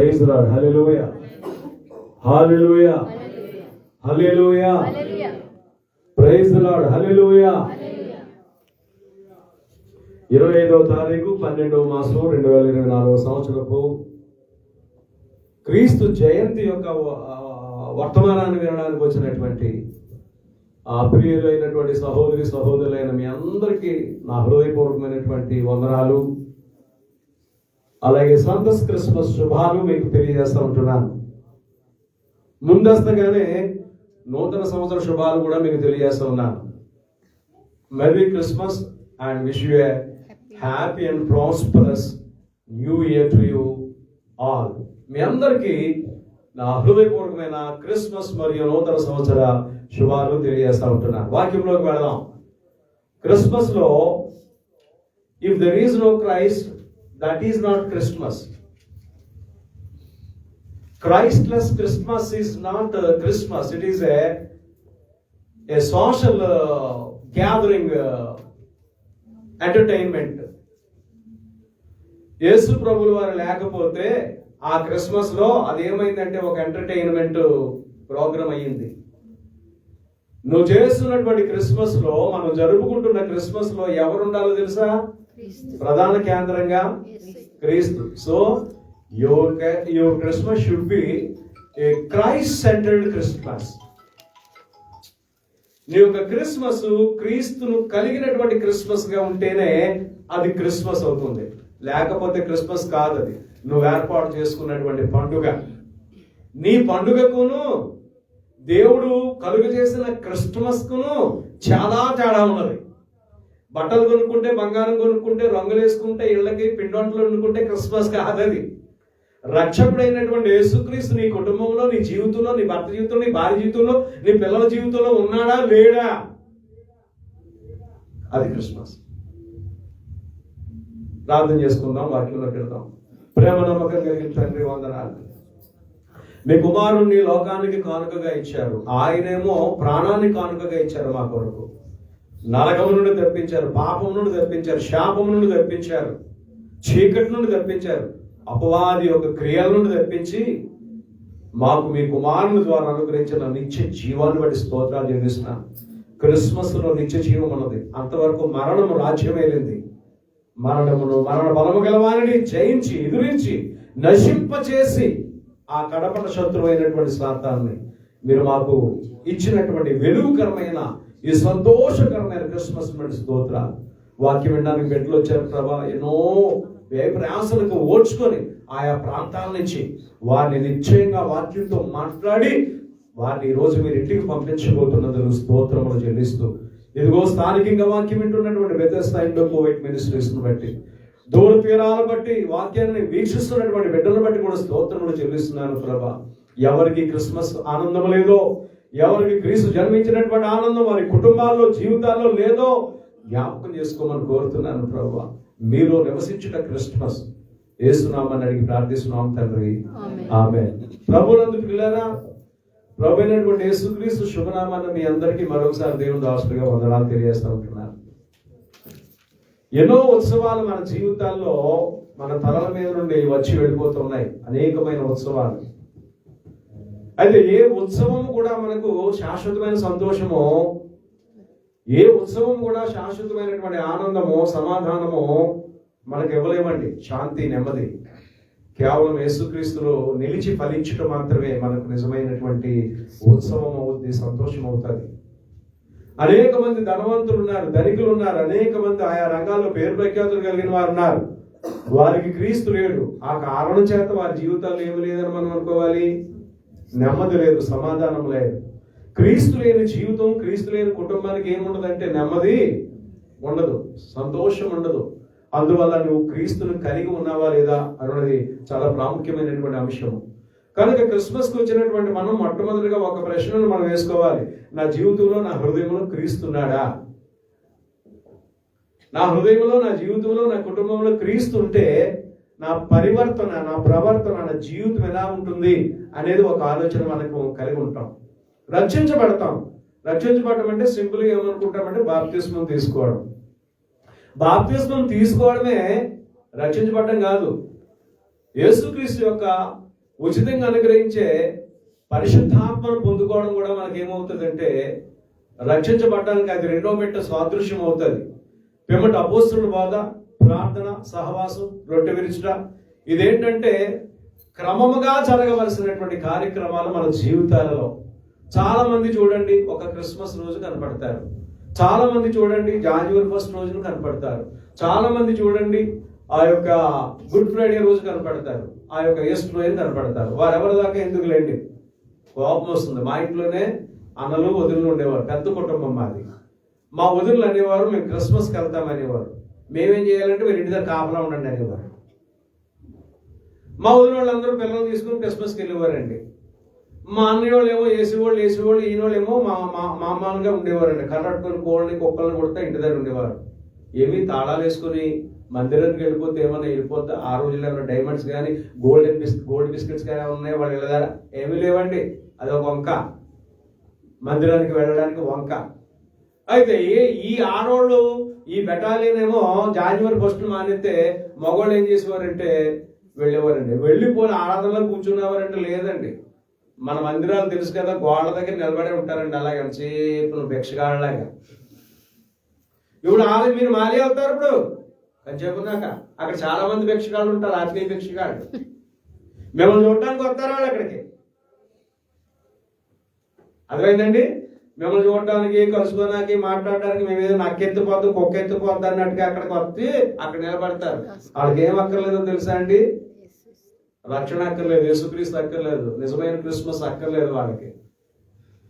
Praise the Lord. Hallelujah, hallelujah, hallelujah, praise the Lord. Hallelujah. 25వ తారీఖు 12వ మాసం 2024 సంవత్సరపు క్రీస్తు జయంతి యొక్క వర్తమానాన్ని వినడానికి వచ్చినటువంటి ప్రియులైనటువంటి సహోదరులైన మీ అందరికీ నా హృదయపూర్వకమైనటువంటి వందనాలు, అలాగే సంతస్ క్రిస్మస్ శుభాలు మీకు తెలియజేస్తూ ఉంటున్నాను. ముందస్తుగానే నూతన సంవత్సర శుభాలు కూడా మీకు తెలియజేస్తూ ఉన్నాను. Merry Christmas and wish you a happy and prosperous new year to you all. మీ అందరికీ నా హృదయపూర్వకమైన క్రిస్మస్ మరియు నూతన సంవత్సర శుభాలు తెలియజేస్తూ ఉంటున్నాను. వాక్యంలోకి వెళదాం. క్రిస్మస్ లో if there is no Christ, that is not Christmas. Christless Christmas is not Christmas. It is a social gathering, entertainment. యేసు ప్రభుల వారు లేకపోతే ఆ క్రిస్మస్ లో అదేమైందంటే ఒక ఎంటర్టైన్మెంట్ ప్రోగ్రామ్ అయ్యింది. నువ్వు చేస్తున్నటువంటి క్రిస్మస్ లో, మనం జరుపుకుంటున్న క్రిస్మస్ లో ఎవరు ఉండాలో తెలుసా? ప్రధాన కేంద్రంగా క్రీస్తు. So your Christmas should be A Christ centred Christmas. నీ యొక్క క్రిస్మస్ క్రీస్తును కలిగినటువంటి క్రిస్మస్ గా ఉంటేనే అది క్రిస్మస్ అవుతుంది, లేకపోతే క్రిస్మస్ కాదు. అది నువ్వు ఏర్పాటు చేసుకున్నటువంటి పండుగ. నీ పండుగకును దేవుడు కలుగ చేసిన క్రిస్మస్ కును చాలా తేడా ఉన్నది. బట్టలు కొనుక్కుంటే, బంగారం కొనుక్కుంటే, రంగులు వేసుకుంటే, ఇళ్ళకి పిండొంటలు వండుకుంటే క్రిస్మస్ కాదది. రక్షకుడైనటువంటి యేసుక్రీస్తు నీ కుటుంబంలో, నీ జీవితంలో, నీ భర్త జీవితంలో, నీ భార్య జీవితంలో, నీ పిల్లల జీవితంలో ఉన్నాడా లేడా, అది క్రిస్మస్. ప్రార్థన చేసుకుందాం, వాక్యంలోకి వెళ్దాం. ప్రేమ నమ్మకం కలిగిన తండ్రి, వందనాలు. మీ కుమారుణ్ణి లోకానికి కానుకగా ఇచ్చారు. ఆయనేమో ప్రాణాన్ని కానుకగా ఇచ్చారు మా కొరకు. నరకము నుండి తప్పించారు, పాపం నుండి తప్పించారు, శాపం నుండి తప్పించారు, చీకటి నుండి తప్పించారు, అపవాది యొక్క క్రియల నుండి తప్పించి మాకు మీ కుమారుని ద్వారా అనుగ్రహించిన నిత్య జీవాన్ని బట్టి స్తోత్రాలు చెల్లిస్తున్నాను. క్రిస్మస్ లో నిత్య జీవం ఉన్నది. అంతవరకు మరణము రాజ్యమేలింది. మరణ బలము గలవానిని జయించి, ఎదురించి, నశింపచేసి ఆ కడపట శత్రువు అయినటువంటి సాతాన్ని మీరు మాకు ఇచ్చినటువంటి వెలుగుకరమైన ఈ సంతోషకరమైన క్రిస్మస్ నుండి స్తోత్రాలు. వాక్యం వినడానికి బిడ్డలు వచ్చారు ప్రభా. ఎన్నో ప్రయాసలకు ఓడ్చుకొని ఆయా ప్రాంతాల నుంచి వారిని నిశ్చయంగా వాక్యంతో మాట్లాడి వారిని ఈ రోజు మీరు ఇంటికి పంపించబోతున్నందుకు స్తోత్రములు చెల్లిస్తూ, ఇదిగో స్థానికంగా వాక్యం వింటున్నటువంటి బెతెస్దా ఇండో కోవిడ్ మినిస్ట్రీస్ ను బట్టి, దూర తీరాలను బట్టి, వాక్యాన్ని వీక్షిస్తున్నటువంటి బిడ్డలను బట్టి కూడా స్తోత్రములు చెల్లిస్తున్నాను ప్రభా. ఎవరికి క్రిస్మస్ ఆనందం లేదో, ఎవరికి క్రీస్తు జన్మించినటువంటి ఆనందం వారి కుటుంబాల్లో, జీవితాల్లో లేదో జ్ఞాపకం చేసుకోమని కోరుతున్నాను ప్రభువా. మీలో నివసించుట క్రిస్మస్. యేసునామని అడిగి ప్రార్థిస్తున్నాం తండ్రి, ఆమేన్. ప్రభునందు పిల్లరా, ప్రభు అయినటువంటి యేసుక్రీస్తు శుభనామాన్ని మీ అందరికీ మరొకసారి దేవుని దాసులుగా వందనాలు తెలియజేస్తూ ఉంటున్నాను. ఎన్నో ఉత్సవాలు మన జీవితాల్లో మన తలల మీద నుండి వచ్చి వెళ్ళిపోతున్నాయి, అనేకమైన ఉత్సవాలు. అయితే ఏ ఉత్సవం కూడా మనకు శాశ్వతమైన సంతోషము, ఏ ఉత్సవం కూడా శాశ్వతమైనటువంటి ఆనందము, సమాధానము మనకు ఇవ్వలేమండి. శాంతి, నెమ్మది కేవలం యేసుక్రీస్తులో నిలిచి ఫలించడం మాత్రమే మనకు నిజమైనటువంటి ఉత్సవం అవుతుంది, సంతోషం అవుతుంది. అనేక మంది ధనవంతులు ఉన్నారు, ధనికులు ఉన్నారు, అనేక మంది ఆయా రంగాల్లో పేరు ప్రఖ్యాతులు కలిగిన వారు ఉన్నారు. వారికి క్రీస్తు లేడు. ఆ కారణం చేత వారి జీవితాల్లో ఏమి లేదని మనం అనుకోవాలి. నెమ్మది లేదు, సమాధానం లేదు. క్రీస్తు లేని జీవితం, క్రీస్తు లేని కుటుంబానికి ఏముండదంటే నెమ్మది ఉండదు, సంతోషం ఉండదు. అందువల్ల నువ్వు క్రీస్తును కలిగి ఉన్నావా లేదా అన్నది చాలా ప్రాముఖ్యమైనటువంటి అంశం. కనుక క్రిస్మస్ కు వచ్చినటువంటి మనం మొట్టమొదటిగా ఒక ప్రశ్నను మనం వేసుకోవాలి. నా జీవితంలో, నా హృదయంలో క్రీస్తున్నాడా? నా హృదయంలో, నా జీవితంలో, నా కుటుంబంలో క్రీస్తు ఉంటే నా పరివర్తన, నా ప్రవర్తన, నా జీవితం ఎలా ఉంటుంది అనేది ఒక ఆలోచన మనకు కలిగి ఉంటాం. రక్షించబడతాం. రక్షించబడటం అంటే సింపుల్గా ఏమనుకుంటామంటే బాప్తిస్మం తీసుకోవడం. బాప్తిస్మం తీసుకోవడమే రక్షించబడటం కాదు. యేసుక్రీస్తు యొక్క ఉచితంగా అనుగ్రహించే పరిశుద్ధాత్మను పొందుకోవడం కూడా మనకి ఏమవుతుందంటే రక్షించబడడానికి అది రెండో మెట్ట సాదృశ్యం అవుతుంది. పిమ్మట అపోస్తలుల బోధ, ప్రార్థన, సహవాసం, రొట్టె విరుచుట, ఇదేంటంటే క్రమముగా జరగవలసినటువంటి కార్యక్రమాలు మన జీవితాలలో. చాలా మంది చూడండి ఒక క్రిస్మస్ రోజు కనపడతారు, చాలా మంది చూడండి జాన్యువరి 1 రోజున కనపడతారు, చాలా మంది చూడండి ఆ యొక్క గుడ్ ఫ్రైడే రోజు కనపడతారు, ఆ యొక్క ఈస్టర్ రోజు కనపడతారు. వారెవరి దాకా ఎందుకు లేండి, కోపం వస్తుంది. మా ఇంట్లోనే అన్నలు వదినలు ఉండేవారు, పెద్ద కుటుంబం మాది. మా వదినలు అనేవారు మేము క్రిస్మస్కి వెళ్తాం అనేవారు. మేమేం చేయాలంటే మీరు ఇంటి దగ్గర కాపలా ఉండండి అనేవారు. మా వదిన వాళ్ళందరూ పిల్లలు తీసుకుని క్రిస్మస్కి వెళ్ళేవారండి. మా అన్నయ్య వాళ్ళు ఏమో వేసేవాళ్ళు, ఈయన వాళ్ళు ఏమో మామూలుగా ఉండేవారండి. కర్రట్టుకొని కోళ్ళని కుక్కల్ని కొడితే ఇంటి దగ్గర ఉండేవారు. ఏమి తాళాలు వేసుకుని మందిరానికి వెళ్ళిపోతే ఏమన్నా వెళ్ళిపోతే ఆ రోజుల్లో ఏమైనా డైమండ్స్ కానీ గోల్డ్ బిస్కెట్స్ కానీ ఉన్నాయి వాళ్ళ దగ్గర? ఏమీ లేవండి. అదొక వంక, మందిరానికి వెళ్ళడానికి వంక. అయితే ఈ ఆడవాళ్ళు ఈ బెటాలియన్ ఏమో జాన్యువరి 1 మానేస్తే మగవాళ్ళు ఏం చేసేవారంటే వెళ్ళేవారండి. వెళ్ళిపోయి ఆరాధనలో కూర్చునేవారంటే లేదండి. మన మందిరాలు తెలుసు కదా, గోడల దగ్గర నిలబడే ఉంటారండి. అలాగే ఎంతసేపు భిక్షగాళ్ళలాగా. ఇప్పుడు మీరు మాలి అవుతారు. ఇప్పుడు కొంచెంసేపున్నాక అక్కడ చాలా మంది భిక్షగాళ్ళు ఉంటారు, ఆత్మీయ భిక్షగాళ్ళు. మిమ్మల్ని చూడటానికి వస్తారు వాళ్ళు అక్కడికి. అర్థమైందండి? మిమ్మల్ని చూడటానికి, కలుసుకోవడానికి, మాట్లాడడానికి మేము ఏదో నక్కెత్తిపోద్దు కుక్క ఎత్తిపోద్దు అన్నట్టుగా అక్కడికి వస్తే అక్కడ నిలబడతారు. వాళ్ళకి ఏం అక్కర్లేదో తెలుసా అండి? రక్షణ అక్కర్లేదు, యేసుక్రీస్తు అక్కర్లేదు, నిజమైన క్రిస్మస్ అక్కర్లేదు వాళ్ళకి.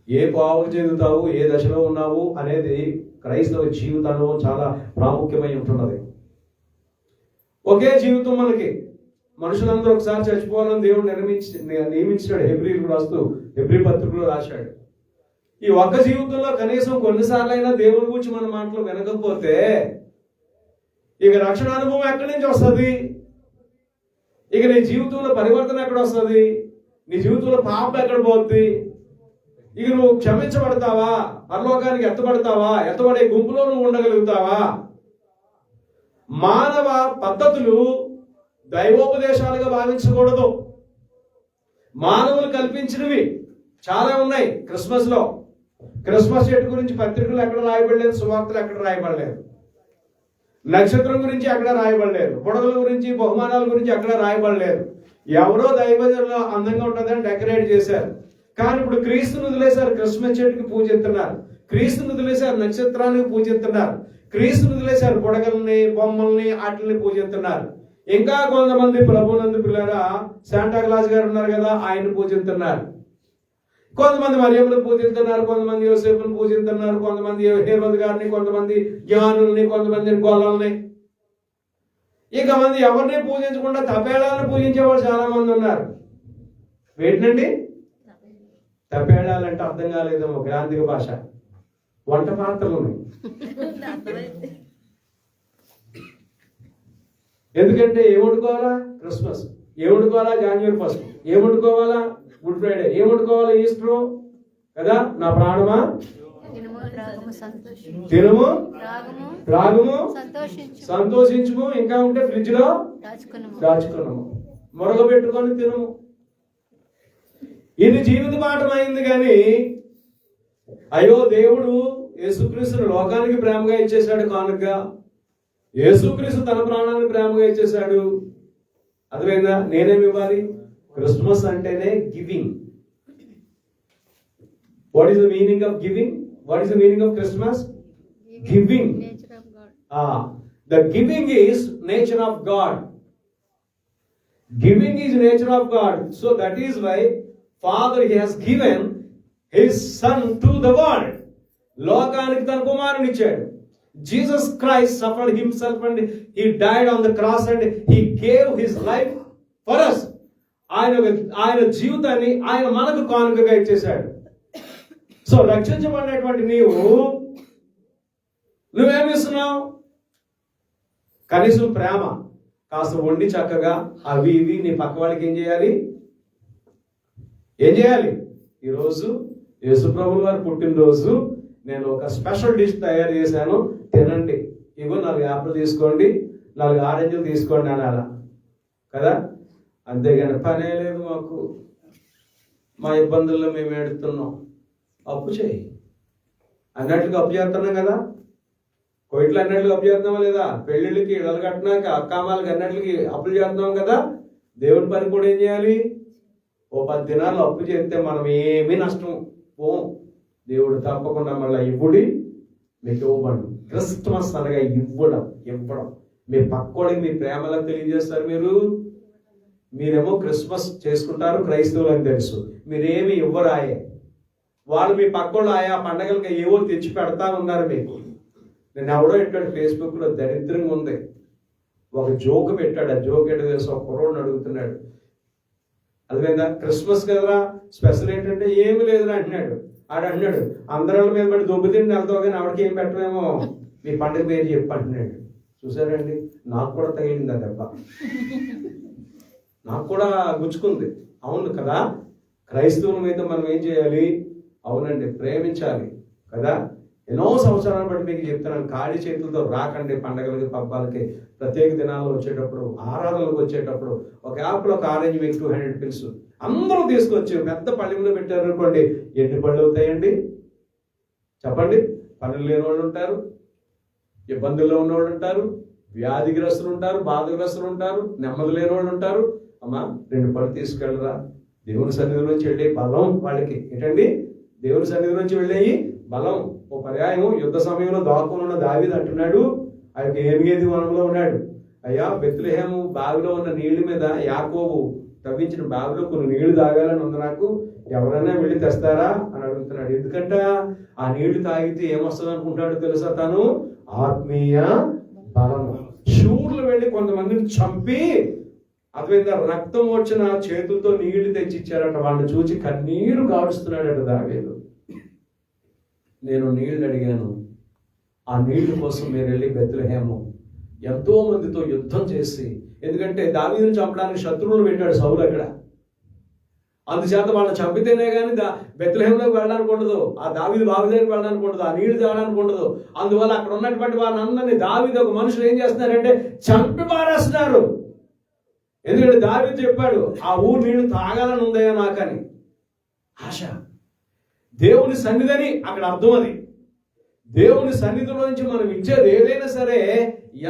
ఏ పావులు చెందుతావు, ఏ దశలో ఉన్నావు అనేది క్రైస్తవ జీవితంలో చాలా ప్రాముఖ్యమై ఉంటున్నది. ఒకే జీవితం మనకి. మనుషులందరూ ఒకసారి చచ్చిపోవాలని దేవుడు నియమించాడు. హెబ్రీలు రాస్తూ హెబ్రీ పత్రికలో రాశాడు. ఈ ఒక్క జీవితంలో కనీసం కొన్నిసార్లు అయినా దేవుని గురించి మన మాటలు వినకపోతే ఇక రక్షణ అనుభవం ఎక్కడి నుంచి వస్తుంది? ఇక నీ జీవితంలో పరివర్తన ఎక్కడ వస్తుంది? నీ జీవితంలో పాపం ఎక్కడ పోద్ది? ఇక నువ్వు క్షమించబడతావా? పరలోకానికి ఎత్తబడతావా? ఎత్తబడే గుంపులో నువ్వు ఉండగలుగుతావా? మానవ పద్ధతులు దైవోపదేశాలుగా భావించకూడదు. మానవులు కల్పించినవి చాలా ఉన్నాయి. క్రిస్మస్ చెట్టు గురించి పత్రికలు ఎక్కడ రాయబడలేదు, సువార్తలు ఎక్కడ రాయబడలేదు, నక్షత్రం గురించి ఎక్కడ రాయబడలేదు, బుడగల గురించి, బహుమానాల గురించి ఎక్కడ రాయబడలేదు. ఎవరో దైవజనులు అందంగా ఉంటుందని డెకరేట్ చేశారు. కానీ ఇప్పుడు క్రీస్తుని వదిలేశారు, క్రిస్మస్ చెట్టుకి పూజిస్తున్నారు. క్రీస్తుని వదిలేశారు, నక్షత్రానికి పూజిస్తున్నారు. క్రీస్తుని వదిలేశారు, బుడగల్ని, బొమ్మల్ని, వాటిని పూజిస్తున్నారు. ఇంకా కొంతమంది ప్రభునందు పిల్లరా శాంటా క్లాస్ గారు ఉన్నారు కదా, ఆయన్ని పూజిస్తున్నారు. కొంతమంది మరియమ్మను పూజిస్తున్నారు, కొంతమంది యోసేపును పూజిస్తున్నారు, కొంతమంది హేరోదు గారిని, కొంతమంది జ్ఞానుల్ని, కొంతమంది గోళల్ని. ఇక మంది ఎవరిని పూజించకుండా తపేళాలను పూజించేవాళ్ళు చాలా మంది ఉన్నారు. ఏంటండి తపేళాలంటే? అర్థం కాలేదేమో, గ్రాంధిక భాష. వంట పాత్రలు ఉన్నాయి. ఎందుకంటే ఏముండుకోవాలా? క్రిస్మస్. ఏముండుకోవాలా? జాన్యువరి 1. ఏముండుకోవాలా? Good Friday. ఏముండుకోవాలా? ఈస్టర్ కదా. నా ప్రాణమా తినుము, త్రాగుము, సంతోషించుము, ఇంకా ఉంటే ఫ్రిడ్జ్ లో దాచుకున్నాము, మొరగ పెట్టుకొని తినుము. ఇది జీవిత పాఠం అయింది. కానీ అయ్యో దేవుడు యేసుక్రీస్తును లోకానికి ప్రేమగా ఇచ్చేశాడు కానుక. యేసుక్రీస్తు తన ప్రాణాన్ని ప్రేమగా ఇచ్చేశాడు. అర్థమైందా? నేనేమి ఇవ్వాలి? క్రిస్మస్ అంటేనే giving. What is the meaning of giving? What is the meaning of Christmas? Giving. The giving is nature of God. Giving is nature of God. So that is why Father he has given his son to the world. లోకానికి తన కుమారుని ఇచ్చాడు. Jesus Christ suffered himself and he died on the cross and he gave his life for us. ఆయన జీవితాన్ని ఆయన మనకు కానుకగా ఇచ్చేశాడు. సో రక్షించబడినటువంటి నువ్వేమిస్తున్నావు? కనీసం ప్రేమ కాస్త వండి చక్కగా అవి ఇవి నీ పక్క వాళ్ళకి ఏం చేయాలి? ఈరోజు యేసుప్రభుల వారి పుట్టినరోజు, నేను ఒక స్పెషల్ డిష్ తయారు చేశాను, తినండి. ఇగో 4 యాపిల్ తీసుకోండి, 4 ఆరెంజ్లు తీసుకోండి అనాలా కదా. అంతేగాని పనే లేదు మాకు, మా ఇబ్బందుల్లో మేము ఏడుతున్నాం, అప్పు చేయి అన్నట్లుగా అప్పు చేస్తున్నాం కదా. కోయిట్లు అన్నట్లుగా అప్పు చేస్తున్నామా లేదా? పెళ్ళిళ్ళకి ఇళ్ళలు కట్టినాక అక్కామాలకి అన్నట్లకి అప్పులు చేస్తున్నాం కదా. దేవుని పని కూడా ఏం చేయాలి? ఓ 10 దినాలు అప్పు చేస్తే మనం ఏమీ నష్టం పోం. దేవుడు తప్పకుండా మళ్ళీ ఇవ్వుడి మీకు ఇవ్వబడు. క్రిస్మస్ అనగా ఇవ్వడం. మీ పక్కోడికి మీ ప్రేమలా తెలియజేస్తారు. మీరేమో క్రిస్మస్ చేసుకుంటారు, క్రైస్తవులు అని తెలుసు, మీరేమి ఇవ్వరాయే. వాళ్ళు మీ పక్కోళ్ళు ఆయా పండగలకి ఏవో తెచ్చి పెడతా ఉన్నారు మీకు. నేను ఎవడో పెట్టాడు ఫేస్బుక్లో, దరిద్రంగా ఉంది, ఒక జోక్ పెట్టాడు. ఆ జోక్ ఎట్లా తెలుసు? ఒక కుర్రోడిని అడుగుతున్నాడు, అదేవిధంగా క్రిస్మస్ కదరా, స్పెషల్ ఏంటంటే ఏమి లేదురా అంటున్నాడు. అంటున్నాడు అందరి మీద పడి దొబ్బుతిండి వెళ్తావు కానీ ఆవిడకి ఏం పెట్టలేమో, మీ పండుగ పేరు చెప్పి అంటున్నాడు. చూసారండి, నాకు కూడా తగిలింది ఆ దెబ్బ, నాకు కూడా గుచ్చుకుంది. అవును కదా, క్రైస్తవుల మీద మనం ఏం చేయాలి? అవునండి, ప్రేమించాలి కదా. ఎన్నో సంవత్సరాలు బట్టి మీకు చెప్తున్నాను, ఖాళీ చేతులతో రాకండి పండగలకి, పబ్బాలకి, ప్రత్యేక దినాల్లో వచ్చేటప్పుడు, ఆరాధనలకు వచ్చేటప్పుడు ఒక యాప్లో ఒక ఆరెంజ్ మీకు 200 పిల్స్ అందరూ తీసుకొచ్చి పెద్ద పళ్ళెంలో పెట్టారు అనుకోండి, ఎన్ని పళ్ళు అవుతాయండి చెప్పండి? పనులు లేని వాళ్ళు ఉంటారు, ఇబ్బందుల్లో ఉన్నవాళ్ళు ఉంటారు, వ్యాధిగ్రస్తులు ఉంటారు, బాధగ్రస్తులు ఉంటారు, నెమ్మది లేని వాళ్ళు ఉంటారు. అమ్మా 2 పళ్ళు తీసుకెళ్ళరా, దేవుని సన్నిధి నుంచి వెళ్ళే బలం వాళ్ళకి. ఏంటండి? దేవుని సన్నిధి నుంచి వెళ్ళేయి బలం. ఓ పర్యాయం యుద్ధ సమయంలో దాక్కున్న దావీదు అంటున్నాడు, ఆ యొక్క ఏమిగేది వనంలో ఉన్నాడు, అయ్యా బెత్లెహేము బావిలో ఉన్న నీళ్ల మీద యాకోబు తవ్వించిన బావిలో కొన్ని నీళ్లు తాగాలని ఉంది నాకు, ఎవరైనా వెళ్ళి తెస్తారా అని అడుగుతున్నాడు. ఎందుకంటే ఆ నీళ్లు తాగితే ఏమొస్తుంది అనుకుంటాడు తెలుసా? తను ఆత్మీయ బలం. శూర్లు వెళ్ళి కొంతమందిని చంపి అదేవిధంగా రక్తం వచ్చిన చేతులతో నీళ్లు తెచ్చిచ్చారట. వాళ్ళని చూసి కన్నీరు గాడుస్తున్నాడట దావీదు. నేను నీళ్లు అడిగాను, ఆ నీళ్ల కోసం మీరు వెళ్ళి బెత్లెహేము ఎంతో మందితో యుద్ధం చేసి, ఎందుకంటే దావీదుని చంపడానికి శత్రువులు పెట్టాడు సౌలు అక్కడ. అందుచేత వాళ్ళని చంపితేనే కానీ బెత్లెహేములోకి వెళ్ళడానికి ఉండదు, ఆ దావీదు బావి దగ్గరికి వెళ్ళడానికి ఉండదు, ఆ నీళ్లు తేవడానికి ఉండదు. అందువల్ల అక్కడ ఉన్నటువంటి వాళ్ళందరినీ దావీదు ఒక మనుషులు ఏం చేస్తున్నారంటే చంపి పారేస్తున్నారు. ఎందుకంటే దావీదు చెప్పాడు, ఆ ఊరు నీళ్లు తాగాలని ఉందయ్యా నాకని ఆశ. దేవుని సన్నిధిని అక్కడ అర్థం. అది దేవుని సన్నిధిలో నుంచి మనం ఇచ్చేది ఏదైనా సరే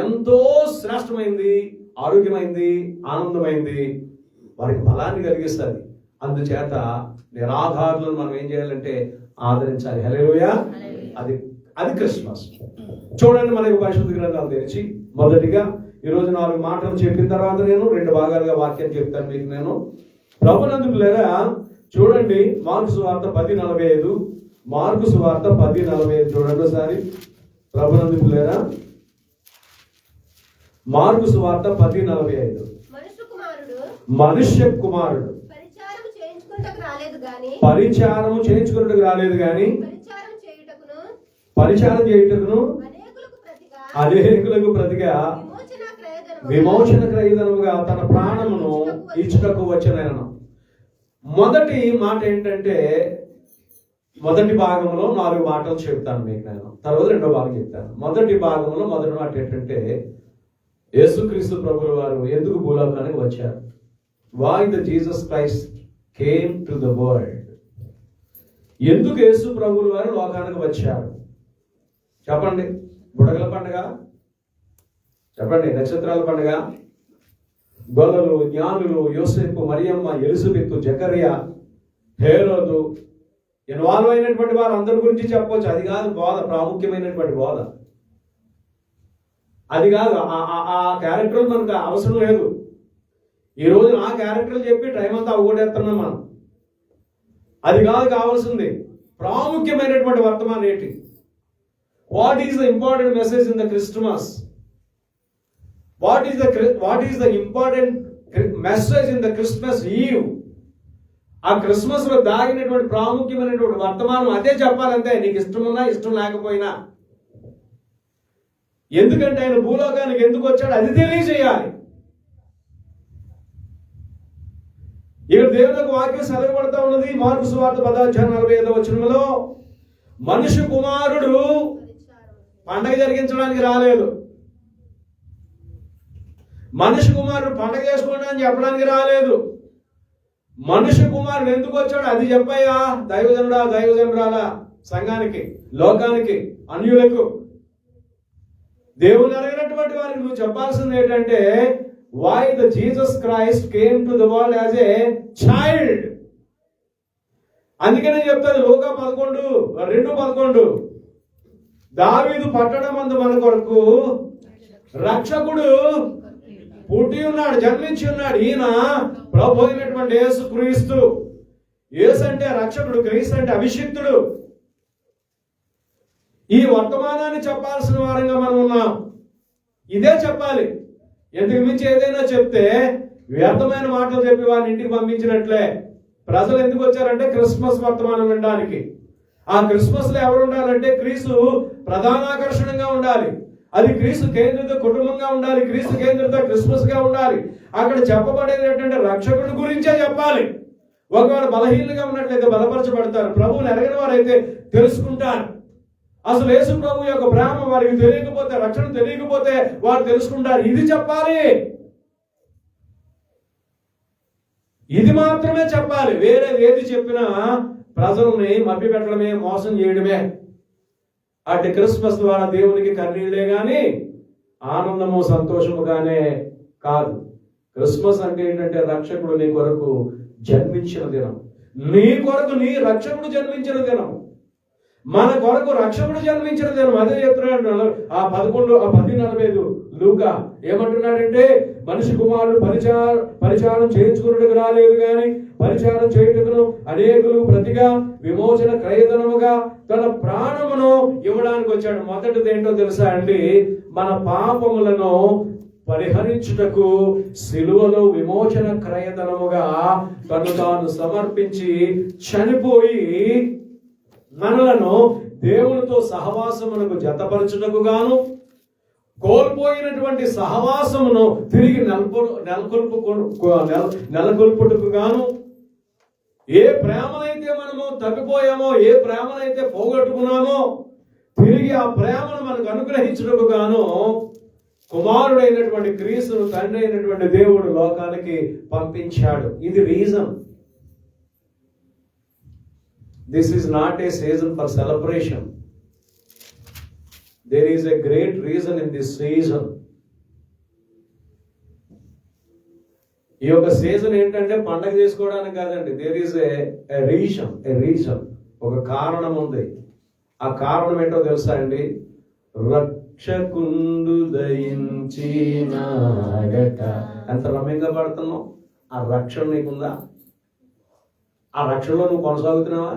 ఎంతో శ్రేష్టమైంది, ఆరోగ్యమైంది, ఆనందమైంది, వారికి బలాన్ని కలిగిస్తుంది. అందుచేత నిరాధారులను మనం ఏం చేయాలంటే ఆదరించాలి. హల్లెలూయా. అది క్రిస్మస్. చూడండి, మనకి పరిశుద్ధ గ్రంథాలు తెరిచి మొదటిగా ఈరోజు 4 మాటలు చెప్పిన తర్వాత నేను 2 భాగాలుగా వాక్యం చెప్తాను మీకు. నేను ప్రభునందు లేరా చూడండి, మార్కు సువార్త 10:45. మార్కు సువార్త 10:45 చూడండి ఒకసారి. ప్రభునందు లేరా మార్కు సువార్త 10:45. మనుష్య కుమారుడు పరిచారము చేయించుకున్నట్టుకు రాలేదు గాని పరిచారం చేయుటకును అనేకులకు ప్రతిగా విమోచన క్రయధనముగా తన ప్రాణమును ఇచ్చుటకు వచ్చెనను. మొదటి మాట ఏంటంటే, మొదటి భాగంలో 4 మాటలు చెప్తాను మీకు నేను, తర్వాత 2వ భాగం చెప్తాను. మొదటి భాగంలో మొదటి మాట ఏంటంటే, యేసుక్రీస్తు ప్రభుల వారు ఎందుకు భూలోకానికి వచ్చారు? Why the Jesus Christ came to the world? ఎందుకు యేసు ప్రభుల వారు లోకానికి వచ్చారు చెప్పండి? బుడగల పండుగ చెప్పండి, నక్షత్రాల పండుగ, గొల్లలు, జ్ఞానులు, యోసేపు, మరియమ్మ, ఎలిజబెత్, జకర్యా, హేరోదు, ఇన్వాల్వ్ అయినటువంటి వారు అందరి గురించి చెప్పవచ్చు. అది కాదు బోధ, ప్రాముఖ్యమైనటువంటి బోధ అది కాదు. ఆ క్యారెక్టర్ మనకు అవసరం లేదు. ఈ రోజు ఆ క్యారెక్టర్లు చెప్పి టైం అంతా అవగొట్టేస్తున్నాం మనం. అది కాదు కావాల్సింది. ప్రాముఖ్యమైనటువంటి వర్తమానం ఏంటి? What is the important message in the Christmas? What is the important message in the Christmas eve? ఆ క్రిస్మస్ లో దాగినటువంటి ప్రాముఖ్యమైనటువంటి వర్తమానం అదే చెప్పాలంటే, నీకు ఇష్టం ఉన్నా ఇష్టం లేకపోయినా. ఎందుకంటే ఆయన భూలోకానికి ఎందుకు వచ్చాడు అది తెలియజేయాలి. ఇక్కడ దేవుని యొక్క వాక్యం సెలవుపడతా ఉన్నది. మార్కు సువార్త 10:45 మనుష్య కుమారుడు పండగ జరిగించడానికి రాలేదు. మనుష్య కుమారుడు పండగ చేసుకోండి అని చెప్పడానికి రాలేదు. మనుష్య కుమారుడు ఎందుకు వచ్చాడు అది చెప్పయ్యా, దైవజనుడా దైవజనురాల సంఘానికి, లోకానికి, అన్యులకు. దేవుని అడిగినటువంటి వారికి నువ్వు చెప్పాల్సింది ఏంటంటే, why the Jesus Christ came to the world as a child. అందుకనే చెప్తాది లూకా 11:2-11, దావీదు పట్టణమందు మన కొరకు రక్షకుడు పుట్టి ఉన్నాడు, జన్మించి ఉన్నాడు. ఈయన ప్రభు అయినటువంటి యేసు క్రీస్తు. యేసు అంటే రక్షకుడు, క్రీస్తు అంటే అభిషిక్తుడు. ఈ వర్తమానాన్ని చెప్పాల్సిన వారంగా మనం ఉన్నాం. ఇదే చెప్పాలి. ఎందుకు మించి ఏదైనా చెప్తే వ్యర్థమైన మాటలు చెప్పి వారిని ఇంటికి పంపించినట్లే. ప్రజలు ఎందుకు వచ్చారంటే క్రిస్మస్ వర్తమానం వినడానికి. ఆ క్రిస్మస్ లో ఎవరు ఉండాలంటే క్రీస్తు ప్రధానాకర్షణగా ఉండాలి. అది క్రీస్తు కేంద్రిత కుటుంబంగా ఉండాలి, క్రీస్తు కేంద్రిత క్రిస్మస్ గా ఉండాలి. అక్కడ చెప్పబడేది ఏంటంటే రక్షకుడి గురించే చెప్పాలి. ఒకవేళ బలహీనంగా ఉన్నట్లయితే బలపరచబడతారు. ప్రభువుని ఎరగని వారైతే తెలుసుకుంటారు. అసలు యేసు ప్రభు యొక్క ప్రేమ వారికి తెలియకపోతే, రక్షణ తెలియకపోతే వారు తెలుసుకుంటారు. ఇది చెప్పాలి, ఇది మాత్రమే చెప్పాలి. వేరే ఏది చెప్పినా ప్రజల్ని మభ్య పెట్టడమే, మోసం చేయడమే. అటు క్రిస్మస్ ద్వారా దేవునికి కన్నీళ్లే గాని ఆనందము సంతోషముగానే కాదు. క్రిస్మస్ అంటే ఏంటంటే రక్షకుడు నీ కొరకు జన్మించిన దినం. నీ కొరకు నీ రక్షకుడు జన్మించిన దినం. మన కొరకు రక్షకుడు జన్మించిన దినం. అదే చెప్తున్నాడు ఆ 10:45 లూకా. ఏమంటున్నాడంటే, మనిషి కుమారుడు పరిచారం చేయించుకున్నట్టుకు రాలేదు గాని పరిచారం చేయుటకును అనేకులు ప్రతిగా విమోచన క్రయధనముగా తన ప్రాణమును ఇవ్వడానికి వచ్చాడు. మొదటిది ఏంటో తెలుసా అండి? మన పాపములను పరిహరించుటకు సిలువలో విమోచన క్రయధనముగా తను తాను సమర్పించి చనిపోయి మనలను దేవునితో సహవాసమునకు జతపరచుటకు గాను, కోల్పోయినటువంటి సహవాసమును తిరిగి నెలకొల్పుటకు గాను, ఏ ప్రేమనైతే మనము తప్పిపోయామో, ఏ ప్రేమనైతే పోగొట్టుకున్నామో తిరిగి ఆ ప్రేమను మనకు అనుగ్రహించుటకు గాను కుమారుడైనటువంటి క్రీస్తును తండ్రి అయినటువంటి దేవుడు లోకానికి పంపించాడు. ఇది reason. This is not a season for celebration. There is a great reason in this season. ఈ యొక్క సీజన్ ఏంటంటే పండగ చేసుకోవడానికి కాదండి. There is a reason. ఒక కారణం ఉంది. ఆ కారణం ఏంటో తెలుసా అండి? రక్షకుండు దయించినాడట. ఎంత రమ్యంగా పడుతున్నావు. ఆ రక్షణ నీకుందా? ఆ రక్షణలో నువ్వు కొనసాగుతున్నావా?